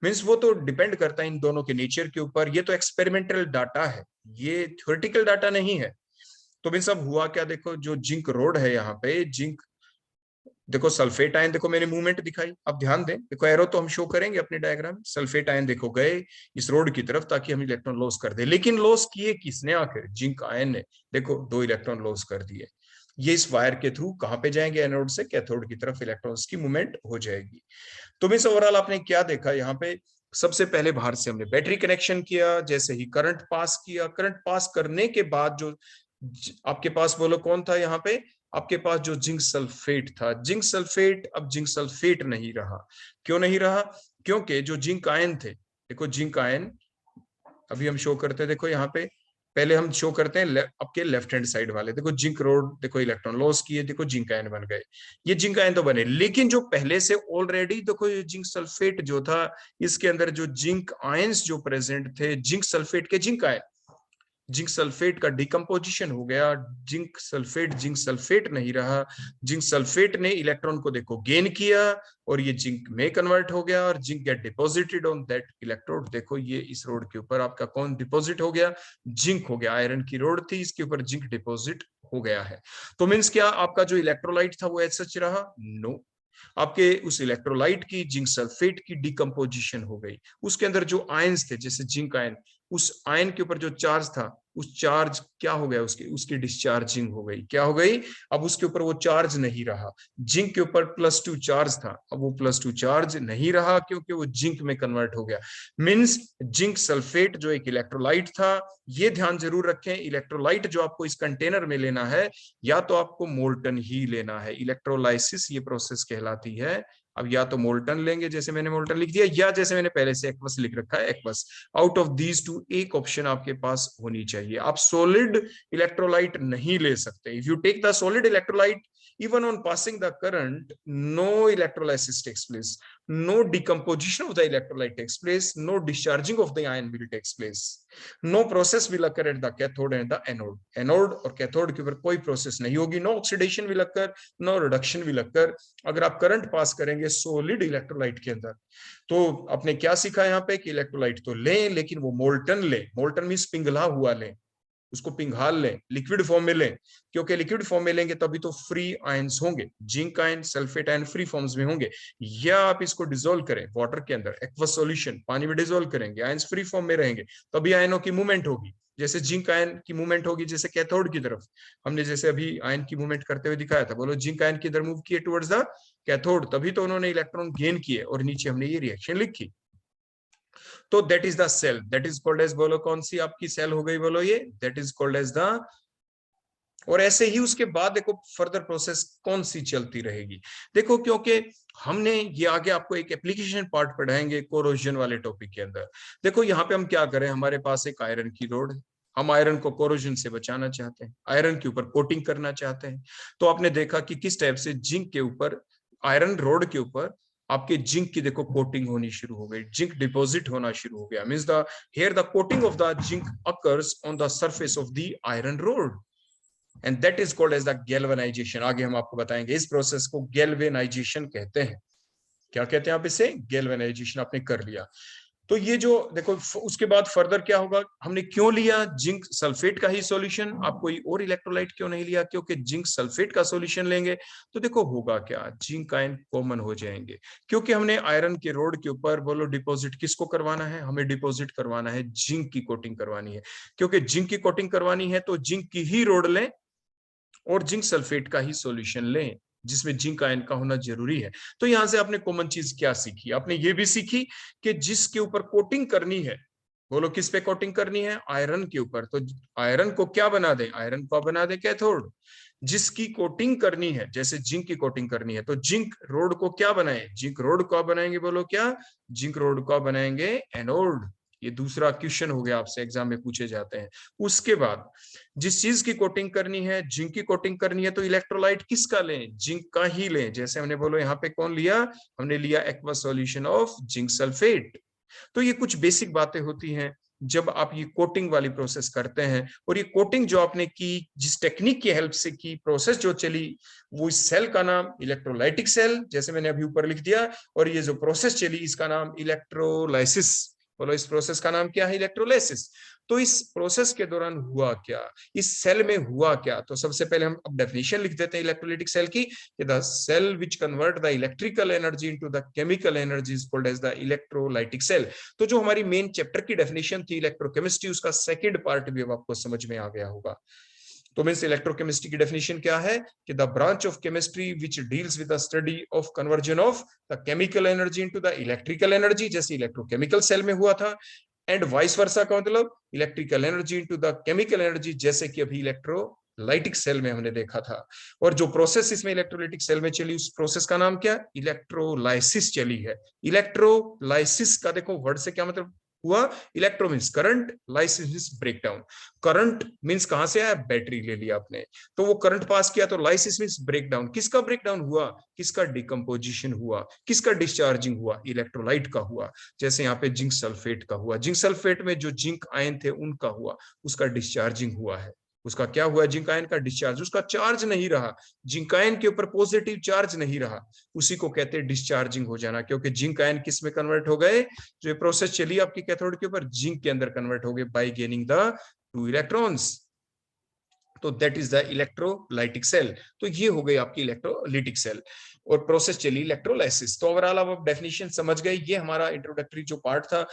Means वो तो डिपेंड करता है इन दोनों के नेचर के ऊपर। ये तो एक्सपेरिमेंटल डाटा है, ये थ्योरेटिकल डाटा नहीं है। तो मींस अब हुआ क्या, देखो जो जिंक रोड है यहाँ पे, जिंक देखो सल्फेट आयन, देखो मैंने मूवमेंट दिखाई, अब ध्यान दें, देखो एरो तो हम शो करेंगे अपने डायग्राम। सल्फेट आयन देखो गए इस रोड की तरफ ताकि हम इलेक्ट्रॉन लॉस कर दे, लेकिन लॉस किए किसने, आखिर जिंक आयन ने। देखो 2 इलेक्ट्रॉन लॉस कर दिए, ये इस वायर के थ्रू कहां पे जाएंगे, एनोड से कैथोड की तरफ इलेक्ट्रॉन्स की मूवमेंट हो जाएगी। तो मींस ओवरऑल आपने क्या देखा यहाँ पे, सबसे पहले बाहर से हमने बैटरी कनेक्शन किया, जैसे ही करंट पास किया, करंट पास करने के बाद जो आपके पास बोलो कौन था यहाँ पे, आपके पास जो जिंक सल्फेट था, जिंक सल्फेट अब जिंक सल्फेट नहीं रहा। क्यों नहीं रहा? क्योंकि जो जिंक आयन थे, देखो जिंक आयन अभी हम शो करते हैं, देखो यहाँ पे पहले हम शो करते हैं आपके लेफ्ट हैंड साइड वाले, देखो जिंक रोड, देखो इलेक्ट्रॉन लॉस किए, देखो जिंक आयन बन गए, ये जिंक आयन तो बने। लेकिन जो पहले से ऑलरेडी देखो ये जिंक सल्फेट जो था, इसके अंदर जो जिंक आयंस जो प्रेजेंट थे, जिंक सल्फेट के जिंक आयन, जिंक सल्फेट का डिकम्पोजिशन हो गया, जिंक सल्फेट नहीं रहा। जिंक सल्फेट ने इलेक्ट्रॉन को देखो गेन किया और ये जिंक में कन्वर्ट हो गया और zinc get deposited on that electrode. देखो ये इस रोड के ऊपर आपका कौन डिपॉजिट हो गया? जिंक हो गया। आयरन की रोड थी, इसके ऊपर जिंक डिपॉजिट हो गया है। तो मीन्स क्या आपका जो इलेक्ट्रोलाइट था वो एज सच रहा? नो, आपके उस इलेक्ट्रोलाइट की जिंक सल्फेट की डिकम्पोजिशन हो गई। उसके अंदर जो आयंस थे, जैसे जिंक आयन, उस आयन के ऊपर जो चार्ज था, उस चार्ज क्या हो गया, उसकी डिस्चार्जिंग हो गई। क्या हो गई? अब उसके ऊपर वो चार्ज नहीं रहा। जिंक के ऊपर +2 चार्ज था, अब वो +2 चार्ज नहीं रहा क्योंकि वो जिंक में कन्वर्ट हो गया। मींस जिंक सल्फेट जो एक इलेक्ट्रोलाइट था, ये ध्यान जरूर रखें, इलेक्ट्रोलाइट जो आपको इस कंटेनर में लेना है, या तो आपको मोल्टन ही लेना है। इलेक्ट्रोलाइसिस ये प्रोसेस कहलाती है। अब या तो मोल्टन लेंगे, जैसे मैंने मोल्टन लिख दिया, या जैसे मैंने पहले से एक्वस लिख रखा है, aqueous. Out of these two एक ऑप्शन आपके पास होनी चाहिए। आप सॉलिड इलेक्ट्रोलाइट नहीं ले सकते। If you take the solid electrolyte, even on passing the current, no electrolysis takes place, no decomposition of the electrolyte takes place, no discharging of the ion will takes place, no process will occur at the cathode and the anode. Anode और cathode के ऊपर कोई प्रोसेस नहीं होगी, no oxidation will occur, no reduction will occur। अगर आप करंट पास करेंगे सॉलिड इलेक्ट्रोलाइट के अंदर, तो आपने क्या सीखा यहाँ पे कि इलेक्ट्रोलाइट तो लें, लेकिन वो मोल्टन लें। मोल्टन मींस पिघला हुआ लें, उसको पिघाल लें, लिक्विड फॉर्म में लें, क्योंकि लिक्विड फॉर्म में लेंगे तभी तो फ्री आयंस होंगे, zinc ion, sulphate ion free forms में होंगे। या आप इसको डिसोल्व करें वाटर के अंदर, एक्वस सॉल्यूशन पानी में डिसोल्व करेंगे, आयंस फ्री फॉर्म में रहेंगे, तभी आयनों की मूवमेंट होगी। जैसे जिंक आयन की मूवमेंट होगी, जैसे कैथोड की तरफ हमने जैसे अभी आयन की मूवमेंट करते हुए दिखाया था, बोलो जिंक आयन की तरफ मूव किए टुवर्ड्स द कैथोड, तभी तो उन्होंने इलेक्ट्रॉन गेन किए और नीचे हमने ये रिएक्शन लिखी। तो that is the cell, that is called as, बोलो कौन सी आपकी सेल हो गई, बोलो ये, that is called as the. और ऐसे ही उसके बाद देखो फर्दर प्रोसेस कौन सी चलती रहेगी। देखो क्योंकि हमने ये आगे आपको एक एप्लीकेशन पार्ट पढ़ाएंगे कोरोजन वाले टॉपिक के अंदर। देखो यहाँ पे हम क्या करें, हमारे पास एक आयरन की रोड है, हम आयरन को कोरोजन से बचाना चाहते हैं, आयरन के ऊपर कोटिंग करना चाहते हैं। तो आपने देखा कि किस टाइप से जिंक के ऊपर, आयरन रोड के ऊपर आपके जिंक की देखो कोटिंग होनी शुरू हो गई, जिंक डिपॉजिट होना शुरू हो गया। Means the here the coating of the zinc occurs on the surface of the iron rod, and that is called as the galvanisation. आगे हम आपको बताएंगे इस प्रोसेस को गैल्वेनाइजेशन कहते हैं। क्या कहते हैं आप इसे? गैल्वेनाइजेशन आपने कर लिया। तो ये जो देखो उसके बाद फर्दर क्या होगा, हमने क्यों लिया जिंक सल्फेट का ही सॉल्यूशन, आप कोई और इलेक्ट्रोलाइट क्यों नहीं लिया? क्योंकि जिंक सल्फेट का सॉल्यूशन लेंगे तो देखो होगा क्या, जिंक आयन कॉमन हो जाएंगे। क्योंकि हमने आयरन के रोड के ऊपर बोलो डिपॉजिट किसको करवाना है, हमें डिपॉजिट करवाना है जिंक की कोटिंग करवानी है। क्योंकि जिंक की कोटिंग करवानी है तो जिंक की ही रोड लें और जिंक सल्फेट का ही सॉल्यूशन लें, जिसमें जिंक आयन का होना जरूरी है। तो यहां से आपने कॉमन चीज क्या सीखी? आपने ये भी सीखी कि जिसके ऊपर कोटिंग करनी है, बोलो किस पे कोटिंग करनी है? आयरन के ऊपर। तो आयरन को क्या बना दे? आयरन को बना दे कैथोड। जिसकी कोटिंग करनी है, जैसे जिंक की कोटिंग करनी है, तो जिंक रोड को क्या बनाए? जिंक रोड को बनाएंगे, बोलो क्या? जिंक रोड को बनाएंगे एनोड। ये दूसरा क्वेश्चन हो गया, आपसे एग्जाम में पूछे जाते हैं। उसके बाद जिस चीज की कोटिंग करनी है, जिंक की कोटिंग करनी है, तो इलेक्ट्रोलाइट किसका लें? जिंक का ही लें। जैसे हमने बोलो यहाँ पे कौन लिया, हमने लिया aqueous solution of zinc sulphate. तो ये कुछ बेसिक बातें होती हैं जब आप ये कोटिंग वाली प्रोसेस करते हैं। और ये कोटिंग जो आपने की, जिस टेक्निक की हेल्प से की, प्रोसेस जो चली, वो इस सेल का नाम इलेक्ट्रोलाइटिक सेल, जैसे मैंने अभी ऊपर लिख दिया। और ये जो प्रोसेस चली, इसका नाम इलेक्ट्रोलाइसिस। बोलो इस प्रोसेस का नाम क्या है? इलेक्ट्रोलाइसिस। तो इस प्रोसेस के दौरान हुआ क्या, इस सेल में हुआ क्या? तो सबसे पहले हम अब डेफिनेशन लिख देते हैं इलेक्ट्रोलाइटिक सेल की, the cell which convert the electrical energy into the chemical energy is called as the electrolytic cell. तो जो हमारी मेन चैप्टर की डेफिनेशन थी इलेक्ट्रोकेमिस्ट्री, उसका सेकंड पार्ट भी अब आपको समझ में आ गया होगा। तो मींस इलेक्ट्रोकेमिस्ट्री की डेफिनेशन क्या है कि the branch of chemistry which deals with the study of conversion of the chemical energy into the electrical energy, जैसे इलेक्ट्रोकेमिकल सेल में हुआ था, एंड वाइस वर्सा का मतलब electrical energy into the chemical energy, जैसे कि अभी इलेक्ट्रो इलेक्ट्रोलाइटिक सेल में हमने देखा था। और जो प्रोसेस इसमें इलेक्ट्रोलाइटिक सेल में चली, उस प्रोसेस का नाम क्या? इलेक्ट्रोलाइसिस चली है। इलेक्ट्रोलाइसिस का देखो वर्ड से क्या मतलब हुआ? Electro means current, lysis means breakdown. Current means कहां से आया? बैटरी ले लिया आपने, तो वो करंट पास किया, तो लाइसिस मीन्स ब्रेकडाउन। किसका ब्रेकडाउन हुआ? किसका डिकम्पोजिशन हुआ? किसका डिस्चार्जिंग हुआ? इलेक्ट्रोलाइट का हुआ। जैसे यहाँ पे जिंक सल्फेट का हुआ, जिंक सल्फेट में जो जिंक आयन थे उनका हुआ, उसका डिस्चार्जिंग हुआ है। उसका क्या हुआ? जिंक आयन का डिस्चार्ज, उसका चार्ज नहीं रहा, जिंक आयन के ऊपर पॉजिटिव चार्ज नहीं रहा, उसी को कहते हैं डिस्चार्जिंग हो जाना। क्योंकि जिंक आयन किस में कन्वर्ट हो गए? जो ये प्रोसेस चली आपकी कैथोड के ऊपर, जिंक के अंदर कन्वर्ट हो गए बाय गेनिंग द 2 इलेक्ट्रॉन्स। तो that is the electrolytic cell. तो ये हो गई आपकी इलेक्ट्रोलिटिक सेल, और प्रोसेस चली इलेक्ट्रोलाइसिस। तो ओवरऑल आप डेफिनेशन समझ गए। ये हमारा इंट्रोडक्टरी जो पार्ट था,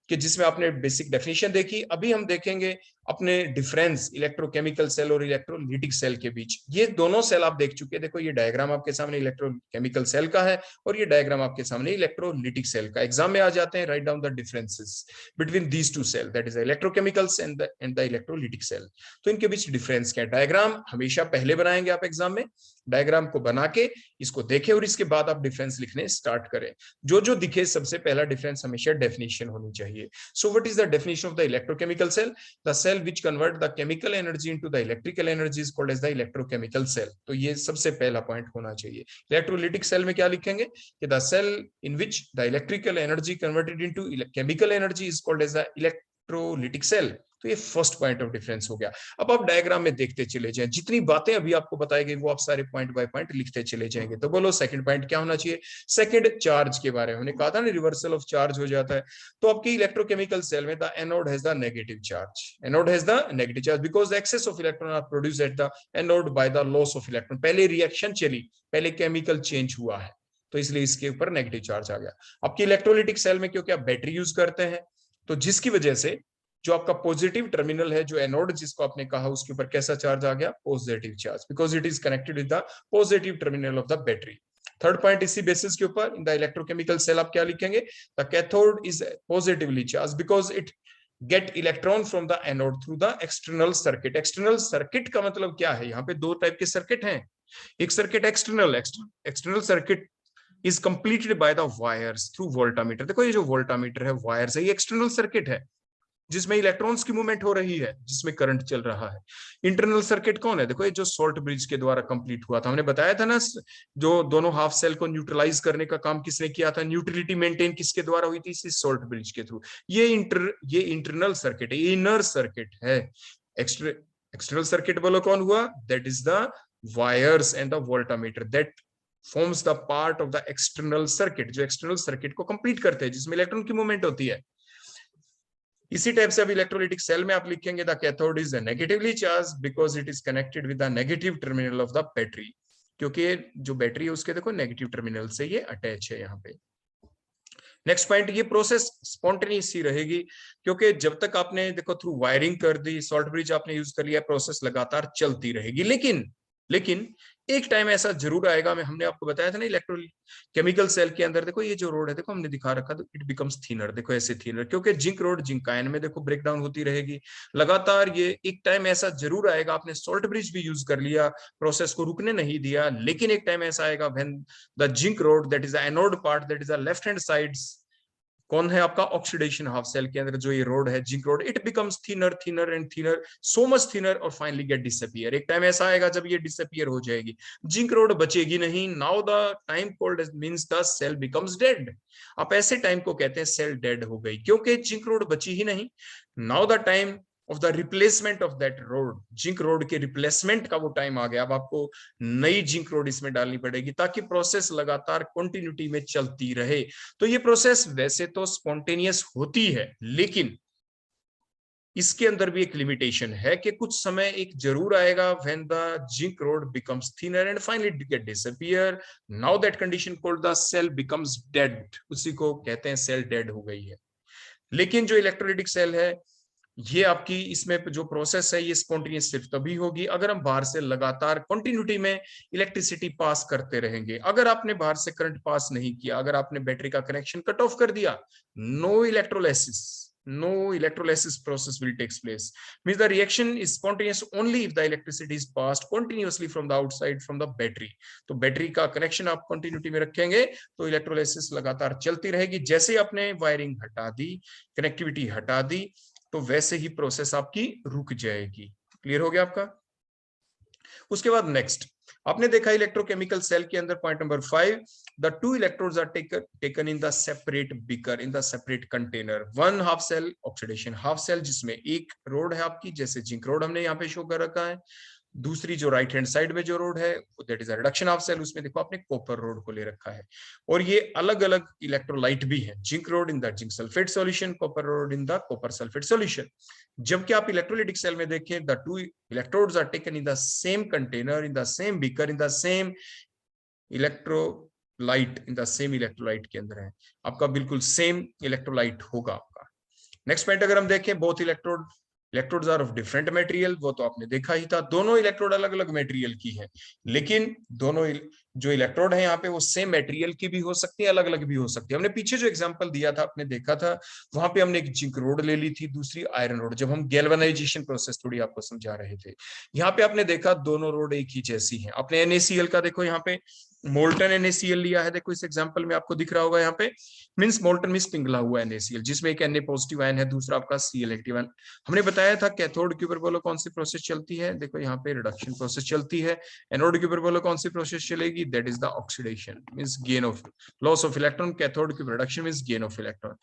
कि जिसमें आपने बेसिक डेफिनेशन देखी। अभी हम देखेंगे अपने डिफरेंस इलेक्ट्रोकेमिकल सेल और इलेक्ट्रोलिटिक सेल के बीच। ये दोनों सेल आप देख चुके हैं, देखो ये डायग्राम आपके सामने इलेक्ट्रोकेमिकल सेल का है, और ये डायग्राम आपके सामने इलेक्ट्रोलिटिक सेल का। एग्जाम में आ जाते हैं, write down the differences between these two cell, that is electrochemicals and the electrolytic cell. तो इनके बीच डिफरेंस क्या है? डायग्राम हमेशा पहले बनाएंगे आप एग्जाम में, डायग्राम को बना के इसको देखें, और इसके बाद आप डिफरेंस लिखने स्टार्ट करें। जो जो दिखे सबसे पहला डिफरेंस हमेशा डेफिनेशन होनी चाहिए। So what is the definition of the electrochemical cell? The cell which convert the chemical energy into the electrical energy is called as the electrochemical cell। तो ये सबसे पहला पॉइंट होना चाहिए। इलेक्ट्रोलिटिक सेल में क्या लिखेंगे कि the cell in which the electrical energy converted into chemical energy is called as the electrolytic cell. तो ये फर्स्ट पॉइंट ऑफ डिफरेंस हो गया। अब आप डायग्राम में देखते चले जाएं, जितनी बातें अभी आपको बताई गई वो आप सारे पॉइंट बाय पॉइंट लिखते चले जाएंगे। तो बोलो सेकंड पॉइंट क्या होना चाहिए? सेकंड, चार्ज के बारे में हमने कहा था ना, रिवर्सल ऑफ चार्ज हो जाता है। तो आपकी इलेक्ट्रोकेमिकल सेल में the anode has the negative charge, anode has the negative charge because the excess of electron are produce at the anode by the loss of electron. पहले रिएक्शन चली, पहले केमिकल चेंज हुआ है, तो इसलिए इसके ऊपर नेगेटिव चार्ज आ गया। आपकी इलेक्ट्रोलिटिक सेल में क्योंकि आप बैटरी यूज करते हैं, तो जिसकी वजह से जो आपका पॉजिटिव टर्मिनल है, जो एनोड जिसको आपने कहा, उसके ऊपर कैसा चार्ज आ गया? Positive charge, because it is connected with the positive terminal of the battery. Third point इसी बेसिस के ऊपर, इन द इलेक्ट्रोकेमिकल सेल आप क्या लिखेंगे? The cathode is positively charge because it get electron from the anode through the external circuit. External circuit का मतलब क्या है? यहाँ पे दो टाइप के सर्किट हैं। एक circuit external circuit is completed by the wires through voltameter. देखो ये जो वोल्टामीटर है, वायर्स है, ये एक्सटर्नल सर्किट है जिसमें इलेक्ट्रॉन्स की मूवमेंट हो रही है, जिसमें करंट चल रहा है। इंटरनल सर्किट कौन है? देखो ये जो सॉल्ट ब्रिज के द्वारा कंप्लीट हुआ था, हमने बताया था ना, जो दोनों हाफ सेल को न्यूट्रलाइज करने का काम किसने किया था? न्यूट्रलिटी मेंटेन किसके द्वारा हुई थी? इसी सॉल्ट ब्रिज के थ्रू। ये इंटरनल सर्किट है, ये इनर सर्किट है। एक्सटर्नल सर्किट बोलो कौन हुआ? That is the wires and the voltameter that forms the part of the external circuit, जो एक्सटर्नल सर्किट को कंप्लीट करते हैं, जिसमें इलेक्ट्रॉन की मूवमेंट होती है। इसी टाइप से अब इलेक्ट्रोलिटिक सेल में आप लिखेंगे the cathode is negatively charge because it is connected with the negative terminal of the battery, क्योंकि जो बैटरी है उसके देखो नेगेटिव टर्मिनल से ये अटैच है यहाँ पे। नेक्स्ट पॉइंट, ये प्रोसेस स्पॉन्टेनियस ही रहेगी, क्योंकि जब तक आपने देखो थ्रू वायरिंग कर दी, सॉल्ट ब्रिज आपने यूज कर लिया, प्रोसेस लगातार चलती रहेगी। लेकिन एक टाइम ऐसा जरूर आएगा, हमने आपको बताया था ना, इलेक्ट्रोकेमिकल सेल के अंदर देखो ये जो रोड है, देखो हमने दिखा रखा, तो इट बिकम्स थिनर, देखो ऐसे थिनर, क्योंकि जिंक रोड जिंक आयन में देखो ब्रेक डाउन होती रहेगी लगातार। ये एक टाइम ऐसा जरूर आएगा, आपने सॉल्ट ब्रिज भी यूज कर लिया, प्रोसेस को रुकने नहीं दिया, लेकिन एक टाइम ऐसा आएगा when the zinc road that is the anode part, that is the left hand sides, कौन है आपका? ऑक्सीडेशन हाफ सेल के अंदर जो ये रोड है, zinc road, it becomes thinner thinner and thinner, so much thinner, और फाइनली गेट डिसअपियर। एक टाइम ऐसा आएगा जब ये डिसअपियर हो जाएगी, जिंक रोड बचेगी नहीं। Now the time called means the cell becomes dead. आप ऐसे टाइम को कहते हैं सेल डेड हो गई, क्योंकि जिंक रोड बची ही नहीं। Now the time of the replacement of that road, zinc road के रिप्लेसमेंट का वो टाइम आ गया। अब आपको नई जिंक रोड इसमें डालनी पड़ेगी ताकि प्रोसेस लगातार कंटिन्यूटी में चलती रहे। तो ये प्रोसेस वैसे तो स्पॉन्टेनियस होती है, लेकिन इसके अंदर भी एक लिमिटेशन है कि कुछ समय एक जरूर आएगा when the zinc rod becomes thinner and finally get disappear. Now that condition called the cell becomes dead, उसी को कहते हैं सेल डेड हो गई है। लेकिन जो इलेक्ट्रोलाइटिक सेल है, ये आपकी इसमें जो प्रोसेस है, ये स्पॉन्टेनियस सिर्फ तभी होगी अगर हम बाहर से लगातार कंटिन्यूटी में इलेक्ट्रिसिटी पास करते रहेंगे। अगर आपने बाहर से करंट पास नहीं किया, अगर आपने बैटरी का कनेक्शन कट ऑफ कर दिया, no electrolysis, no electrolysis process will takes place. Means the reaction is spontaneous only if the electricity is passed continuously from the outside from the battery. तो बैटरी का कनेक्शन आप कंटिन्यूटी में रखेंगे तो इलेक्ट्रोलाइसिस लगातार चलती रहेगी। जैसे आपने वायरिंग हटा दी, कनेक्टिविटी हटा दी, तो वैसे ही प्रोसेस आपकी रुक जाएगी। क्लियर हो गया आपका? उसके बाद नेक्स्ट आपने देखा इलेक्ट्रोकेमिकल सेल के अंदर point number 5, the two electrodes are taken in the separate beaker in the separate container. One half cell oxidation half cell जिसमें एक रोड है आपकी, जैसे जिंक रोड हमने यहाँ पे शो कर रखा है। दूसरी जो राइट हैंड साइड में जो रोड है that is a reduction of cell, उसमें देखो आपने कॉपर रोड को ले रखा है। और ये अलग अलग इलेक्ट्रोलाइट भी है, zinc rod in the zinc sulphate solution, copper rod in the copper sulphate solution. जबकि आप इलेक्ट्रोलाइटिक सेल में देखें the two electrodes are taken in the same container in the same beaker in the same electrolyte in the same electrolyte के अंदर है, आपका बिल्कुल सेम इलेक्ट्रोलाइट होगा आपका। नेक्स्ट पॉइंट अगर हम देखें both electrodes are of different material, वो तो आपने देखा ही था, दोनों इलेक्ट्रोड अलग अलग मटेरियल की है, लेकिन दोनों जो इलेक्ट्रोड है यहाँ पे वो सेम मटेरियल की भी हो सकती है, अलग अलग भी हो सकती है। हमने पीछे जो एग्जांपल दिया था आपने देखा था, वहां पे हमने एक जिंक रोड ले ली थी, दूसरी आयरन रोड, जब हम गैल्वेनाइजेशन प्रोसेस थोड़ी आपको समझा रहे थे। यहाँ पे आपने देखा दोनों रोड एक ही जैसी है। आपने NaCl का देखो यहाँ पे मोल्टन NaCl लिया है, देखो इस एग्जांपल में आपको दिख रहा होगा यहाँ पे, मींस मोल्टन मींस पिघला हुआ NaCl, जिसमें एक Na पॉजिटिव आयन है, दूसरा आपका Cl एक्टिव आयन। हमने बताया था कैथोड के ऊपर बोलो कौन सी प्रोसेस चलती है, देखो यहाँ पे रिडक्शन प्रोसेस चलती है। एनोड के ऊपर बोलो कौन सी प्रोसेस चलेगी, that is the oxidation means gain of loss of electron. Cathode के reduction means gain of electron.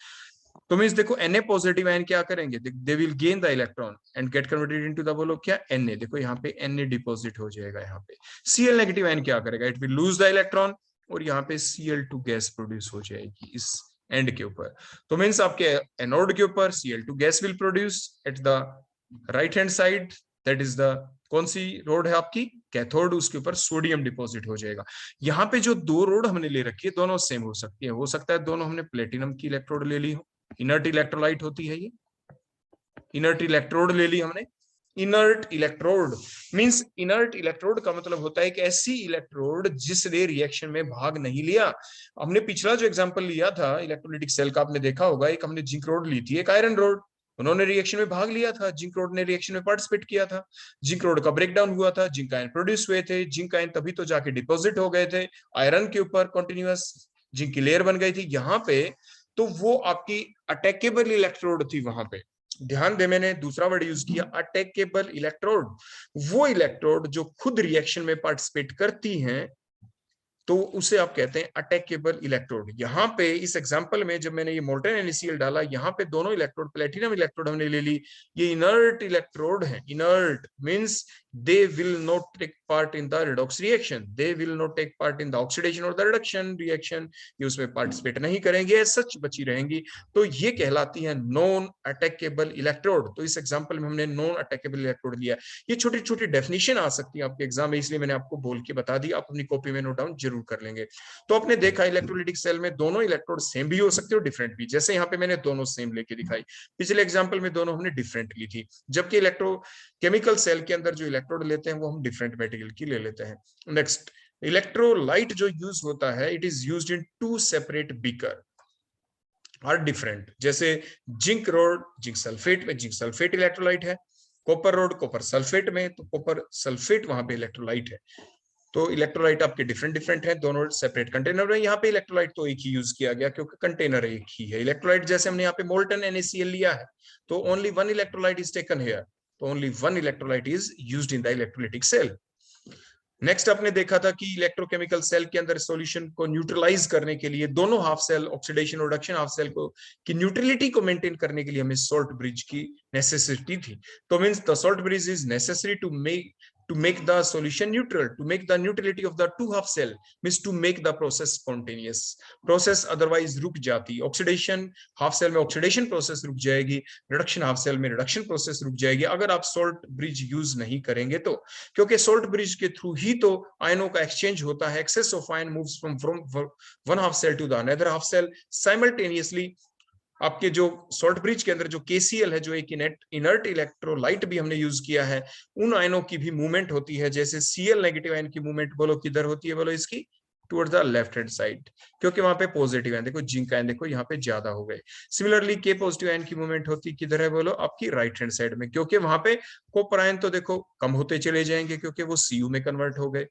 तो मींस देखो Na पॉजिटिव आयन क्या करेंगे, they will gain the electron and get converted into the बोलो क्या Na, देखो यहाँ पे Na डिपॉजिट हो जाएगा। यहाँ पे Cl नेगेटिव आयन क्या करेगा, it will lose the electron और यहाँ पे Cl2 गैस प्रोड्यूस हो जाएगी इस एंड के ऊपर। तो मींस आपके एनोड के ऊपर Cl2 gas will produce at the right hand side, that is the कौन सी रोड है आपकी कैथोड, उसके ऊपर सोडियम डिपॉजिट हो जाएगा। यहाँ पे जो दो रोड हमने ले रखी है दोनों सेम हो सकती है, हो सकता है दोनों हमने प्लेटिनम की इलेक्ट्रोड ले ली हो, इनर्ट इलेक्ट्रोलाइट होती है ये, इनर्ट इलेक्ट्रोड ले ली हमने। Inert electrode means inert electrode का मतलब होता है एक ऐसी इलेक्ट्रोड जिसने रिएक्शन में भाग नहीं लिया। हमने पिछला जो एग्जांपल लिया था इलेक्ट्रोलाइटिक सेल का आपने देखा होगा, एक हमने जिंक रोड ली थी, एक आयरन रोड, उन्होंने रिएक्शन में भाग लिया था, जिंक रोड ने रिएक्शन में पार्टिसिपेट किया था, जिंक रोड का ब्रेकडाउन हुआ था, जिंक आयन प्रोड्यूस हुए थे, जिंक आयन तभी तो जाके डिपॉजिट हो गए थे आयरन के ऊपर, कॉन्टिन्यूअस जिंक की लेयर बन गई थी यहाँ पे। तो वो आपकी अटैकेबल इलेक्ट्रोड थी वहां पे, ध्यान दे मैंने दूसरा वर्ड यूज किया अटैकेबल इलेक्ट्रोड। वो इलेक्ट्रोड जो खुद रिएक्शन में पार्टिसिपेट करती हैं तो उसे आप कहते हैं अटैकेबल इलेक्ट्रोड। यहाँ पे इस एग्जांपल में जब मैंने ये मोल्टन NaCl डाला, यहाँ पे दोनों इलेक्ट्रोड प्लेटिनम इलेक्ट्रोड हमने ले ली, ये इनर्ट इलेक्ट्रोड है। Inert means they will not take part in the redox reaction, they will not take part in the oxidation or the reduction reaction, ये उसमें पार्टिसिपेट नहीं करेंगे, सच बची रहेंगी। तो ये कहलाती है नॉन अटैकेबल इलेक्ट्रोड। तो इस एग्जांपल में हमने नॉन अटैकेबल इलेक्ट्रोड लिया। ये छोटी छोटी डेफिनेशन आ सकती है आपके एग्जाम में, इसलिए मैंने आपको बोल के बता दी, आप अपनी कॉपी में नोट डाउन जरूर कर लेंगे। तो आपने देखा इलेक्ट्रोलाइटिक सेल में दोनों इलेक्ट्रोड सेम भी हो सकते हो डिफरेंट भी, जैसे यहाँ पे मैंने दोनों सेम लेके दिखाई, पिछले एग्जाम्पल में दोनों हमने डिफरेंट ली थी, जबकि इलेक्ट्रोकेमिकल सेल के अंदर जो इलेक्ट्रोड लेते हैं वो हम डिफरेंट मटेरियल की ले लेते हैं। नेक्स्ट इलेक्ट्रोलाइट जो यूज होता है, it is used in two separate beaker are different. जैसे जिंक रोड जिंक सल्फेट में जिंक सल्फेट इलेक्ट्रोलाइट है, कॉपर रोड कॉपर सल्फेट में तो कॉपर सल्फेट वहां पे इलेक्ट्रोलाइट है। तो इलेक्ट्रोलाइट आपके डिफरेंट डिफरेंट है, दोनों सेपरेट कंटेनर में। यहाँ पे इलेक्ट्रोलाइट तो एक ही यूज किया गया क्योंकि कंटेनर एक ही है। इलेक्ट्रोलाइट जैसे हमने यहाँ पे मोल्टन NaCl लिया है तो only one electrolyte is taken here, तो only one electrolyte is used in the electrolytic cell. Next आपने देखा था कि इलेक्ट्रोकेमिकल सेल के अंदर सॉल्यूशन को न्यूट्रलाइज करने के लिए दोनों हाफ सेल ऑक्सीडेशन और रिडक्शन हाफ सेल को की न्यूट्रलिटी को मेंटेन करने के लिए हमें सॉल्ट ब्रिज की नेसेसिटी थी। तो means the salt bridge is necessary to make the solution neutral, to make the neutrality of the two half cell, means to make the process spontaneous, process otherwise रुक जाती, ऑक्सीडेशन हाफ सेल में ऑक्सीडेशन प्रोसेस रुक जाएगी, रिडक्शन हाफ सेल में रिडक्शन प्रोसेस रुक जाएगी अगर आप सॉल्ट ब्रिज यूज नहीं करेंगे तो। क्योंकि सॉल्ट ब्रिज के थ्रू ही तो आयनों का एक्सचेंज होता है, excess of ion moves from one half cell to the another half cell simultaneously. आपके जो सॉल्ट ब्रिज के अंदर जो KCl है, जो एक इनर्ट इलेक्ट्रोलाइट भी हमने यूज किया है, उन आयनों की भी मूवमेंट होती है। जैसे Cl नेगेटिव आयन की मूवमेंट बोलो किधर होती है, बोलो इसकी towards the left hand side, क्योंकि वहां पे पॉजिटिव आयन देखो, जिंक आयन देखो यहाँ पे ज्यादा हो गए। सिमिलरली के पॉजिटिव आयन की मूवमेंट होती किधर है बोलो, आपकी राइट हैंड साइड में, क्योंकि वहां पे कॉपर आयन तो देखो कम होते चले जाएंगे क्योंकि वो Cu में कन्वर्ट हो गए।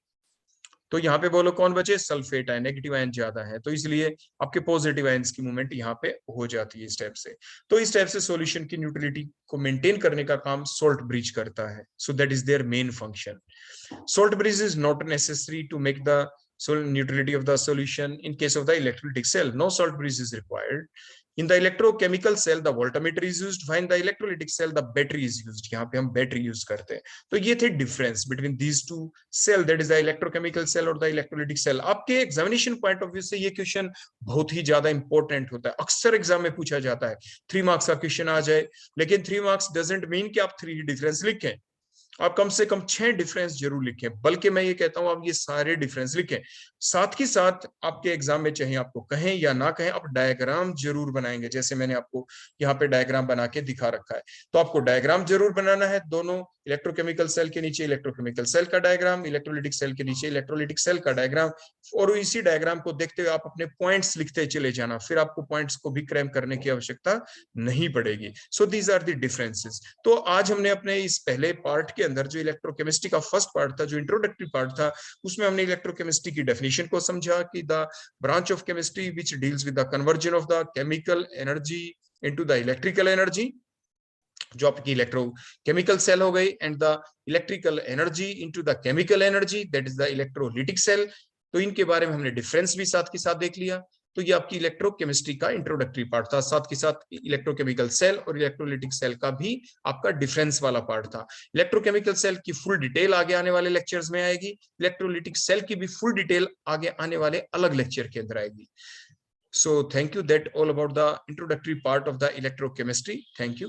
तो यहाँ पे बोलो कौन बचे, सल्फेट आयन, नेगेटिव आयन ज्यादा है, तो इसलिए आपके पॉजिटिव आयंस की मूवमेंट यहाँ पे हो जाती है इस टाइप से। तो इस टाइप से सॉल्यूशन की न्यूट्रलिटी को मेंटेन करने का काम सोल्ट ब्रिज करता है। So that is their main function. Salt bridge is not necessary to make the neutrality of the solution. In case of the electrolytic cell, no salt bridge is required. In the electrochemical cell, the voltmeter is used. While in the electrolytic cell, the battery is used. यहाँ पे हम बैटरी यूज करते हैं। तो ये थे difference between these two cell, that is the electrochemical cell और द इलेक्ट्रोलिटिक सेल। आपके एग्जामिनेशन पॉइंट ऑफ व्यू से ये क्वेश्चन बहुत ही ज्यादा इंपॉर्टेंट होता है, अक्सर एग्जाम में पूछा जाता है। 3 मार्क्स का क्वेश्चन आ जाए, लेकिन 3 मार्क्स डजंट मीन कि आप 3 डिफरेंस लिखें, आप कम से कम 6 डिफरेंस जरूर लिखें, बल्कि मैं ये कहता हूं आप ये सारे डिफरेंस लिखें। साथ ही साथ आपके एग्जाम में चाहे आपको कहें या ना कहें, आप डायग्राम जरूर बनाएंगे, जैसे मैंने आपको यहाँ पे डायग्राम बना के दिखा रखा है। तो आपको डायग्राम जरूर बनाना है, दोनों इलेक्ट्रोकेमिकल सेल के नीचे इलेक्ट्रोकेमिकल सेल का डायग्राम, इलेक्ट्रोलिटिक सेल के नीचे इलेक्ट्रोलिटिक सेल का डायग्राम, और इसी डायग्राम को देखते हुए आप अपने पॉइंट्स लिखते चले जाना, फिर आपको पॉइंट्स को भी क्रैम करने की आवश्यकता नहीं पड़ेगी। So these are the differences. तो आज हमने अपने इस पहले पार्ट के अंदर जो इलेक्ट्रोकेमिस्ट्री का फर्स्ट पार्ट था, जो इंट्रोडक्टरी पार्ट था, उसमें हमने इलेक्ट्रोकेमिस्ट्री की डेफिनेशन को समझा कि the branch of chemistry which deals with the conversion of the chemical energy into the electrical energy, जो आपकी इलेक्ट्रोकेमिकल सेल हो गई, and the electrical energy into the chemical energy, that is the electrolytic cell. तो इनके बारे में हमने डिफरेंस भी साथ के साथ देख लिया। तो ये आपकी इलेक्ट्रोकेमिस्ट्री का इंट्रोडक्टरी पार्ट था, साथ के साथ इलेक्ट्रोकेमिकल सेल और इलेक्ट्रोलिटिक सेल का भी आपका डिफरेंस वाला पार्ट था। इलेक्ट्रोकेमिकल सेल की फुल डिटेल आगे आने वाले लेक्चर्स में आएगी, इलेक्ट्रोलिटिक सेल की भी फुल डिटेल आगे आने वाले अलग लेक्चर के अंदर आएगी। So thank you, that all about the introductory part of the electrochemistry. Thank you.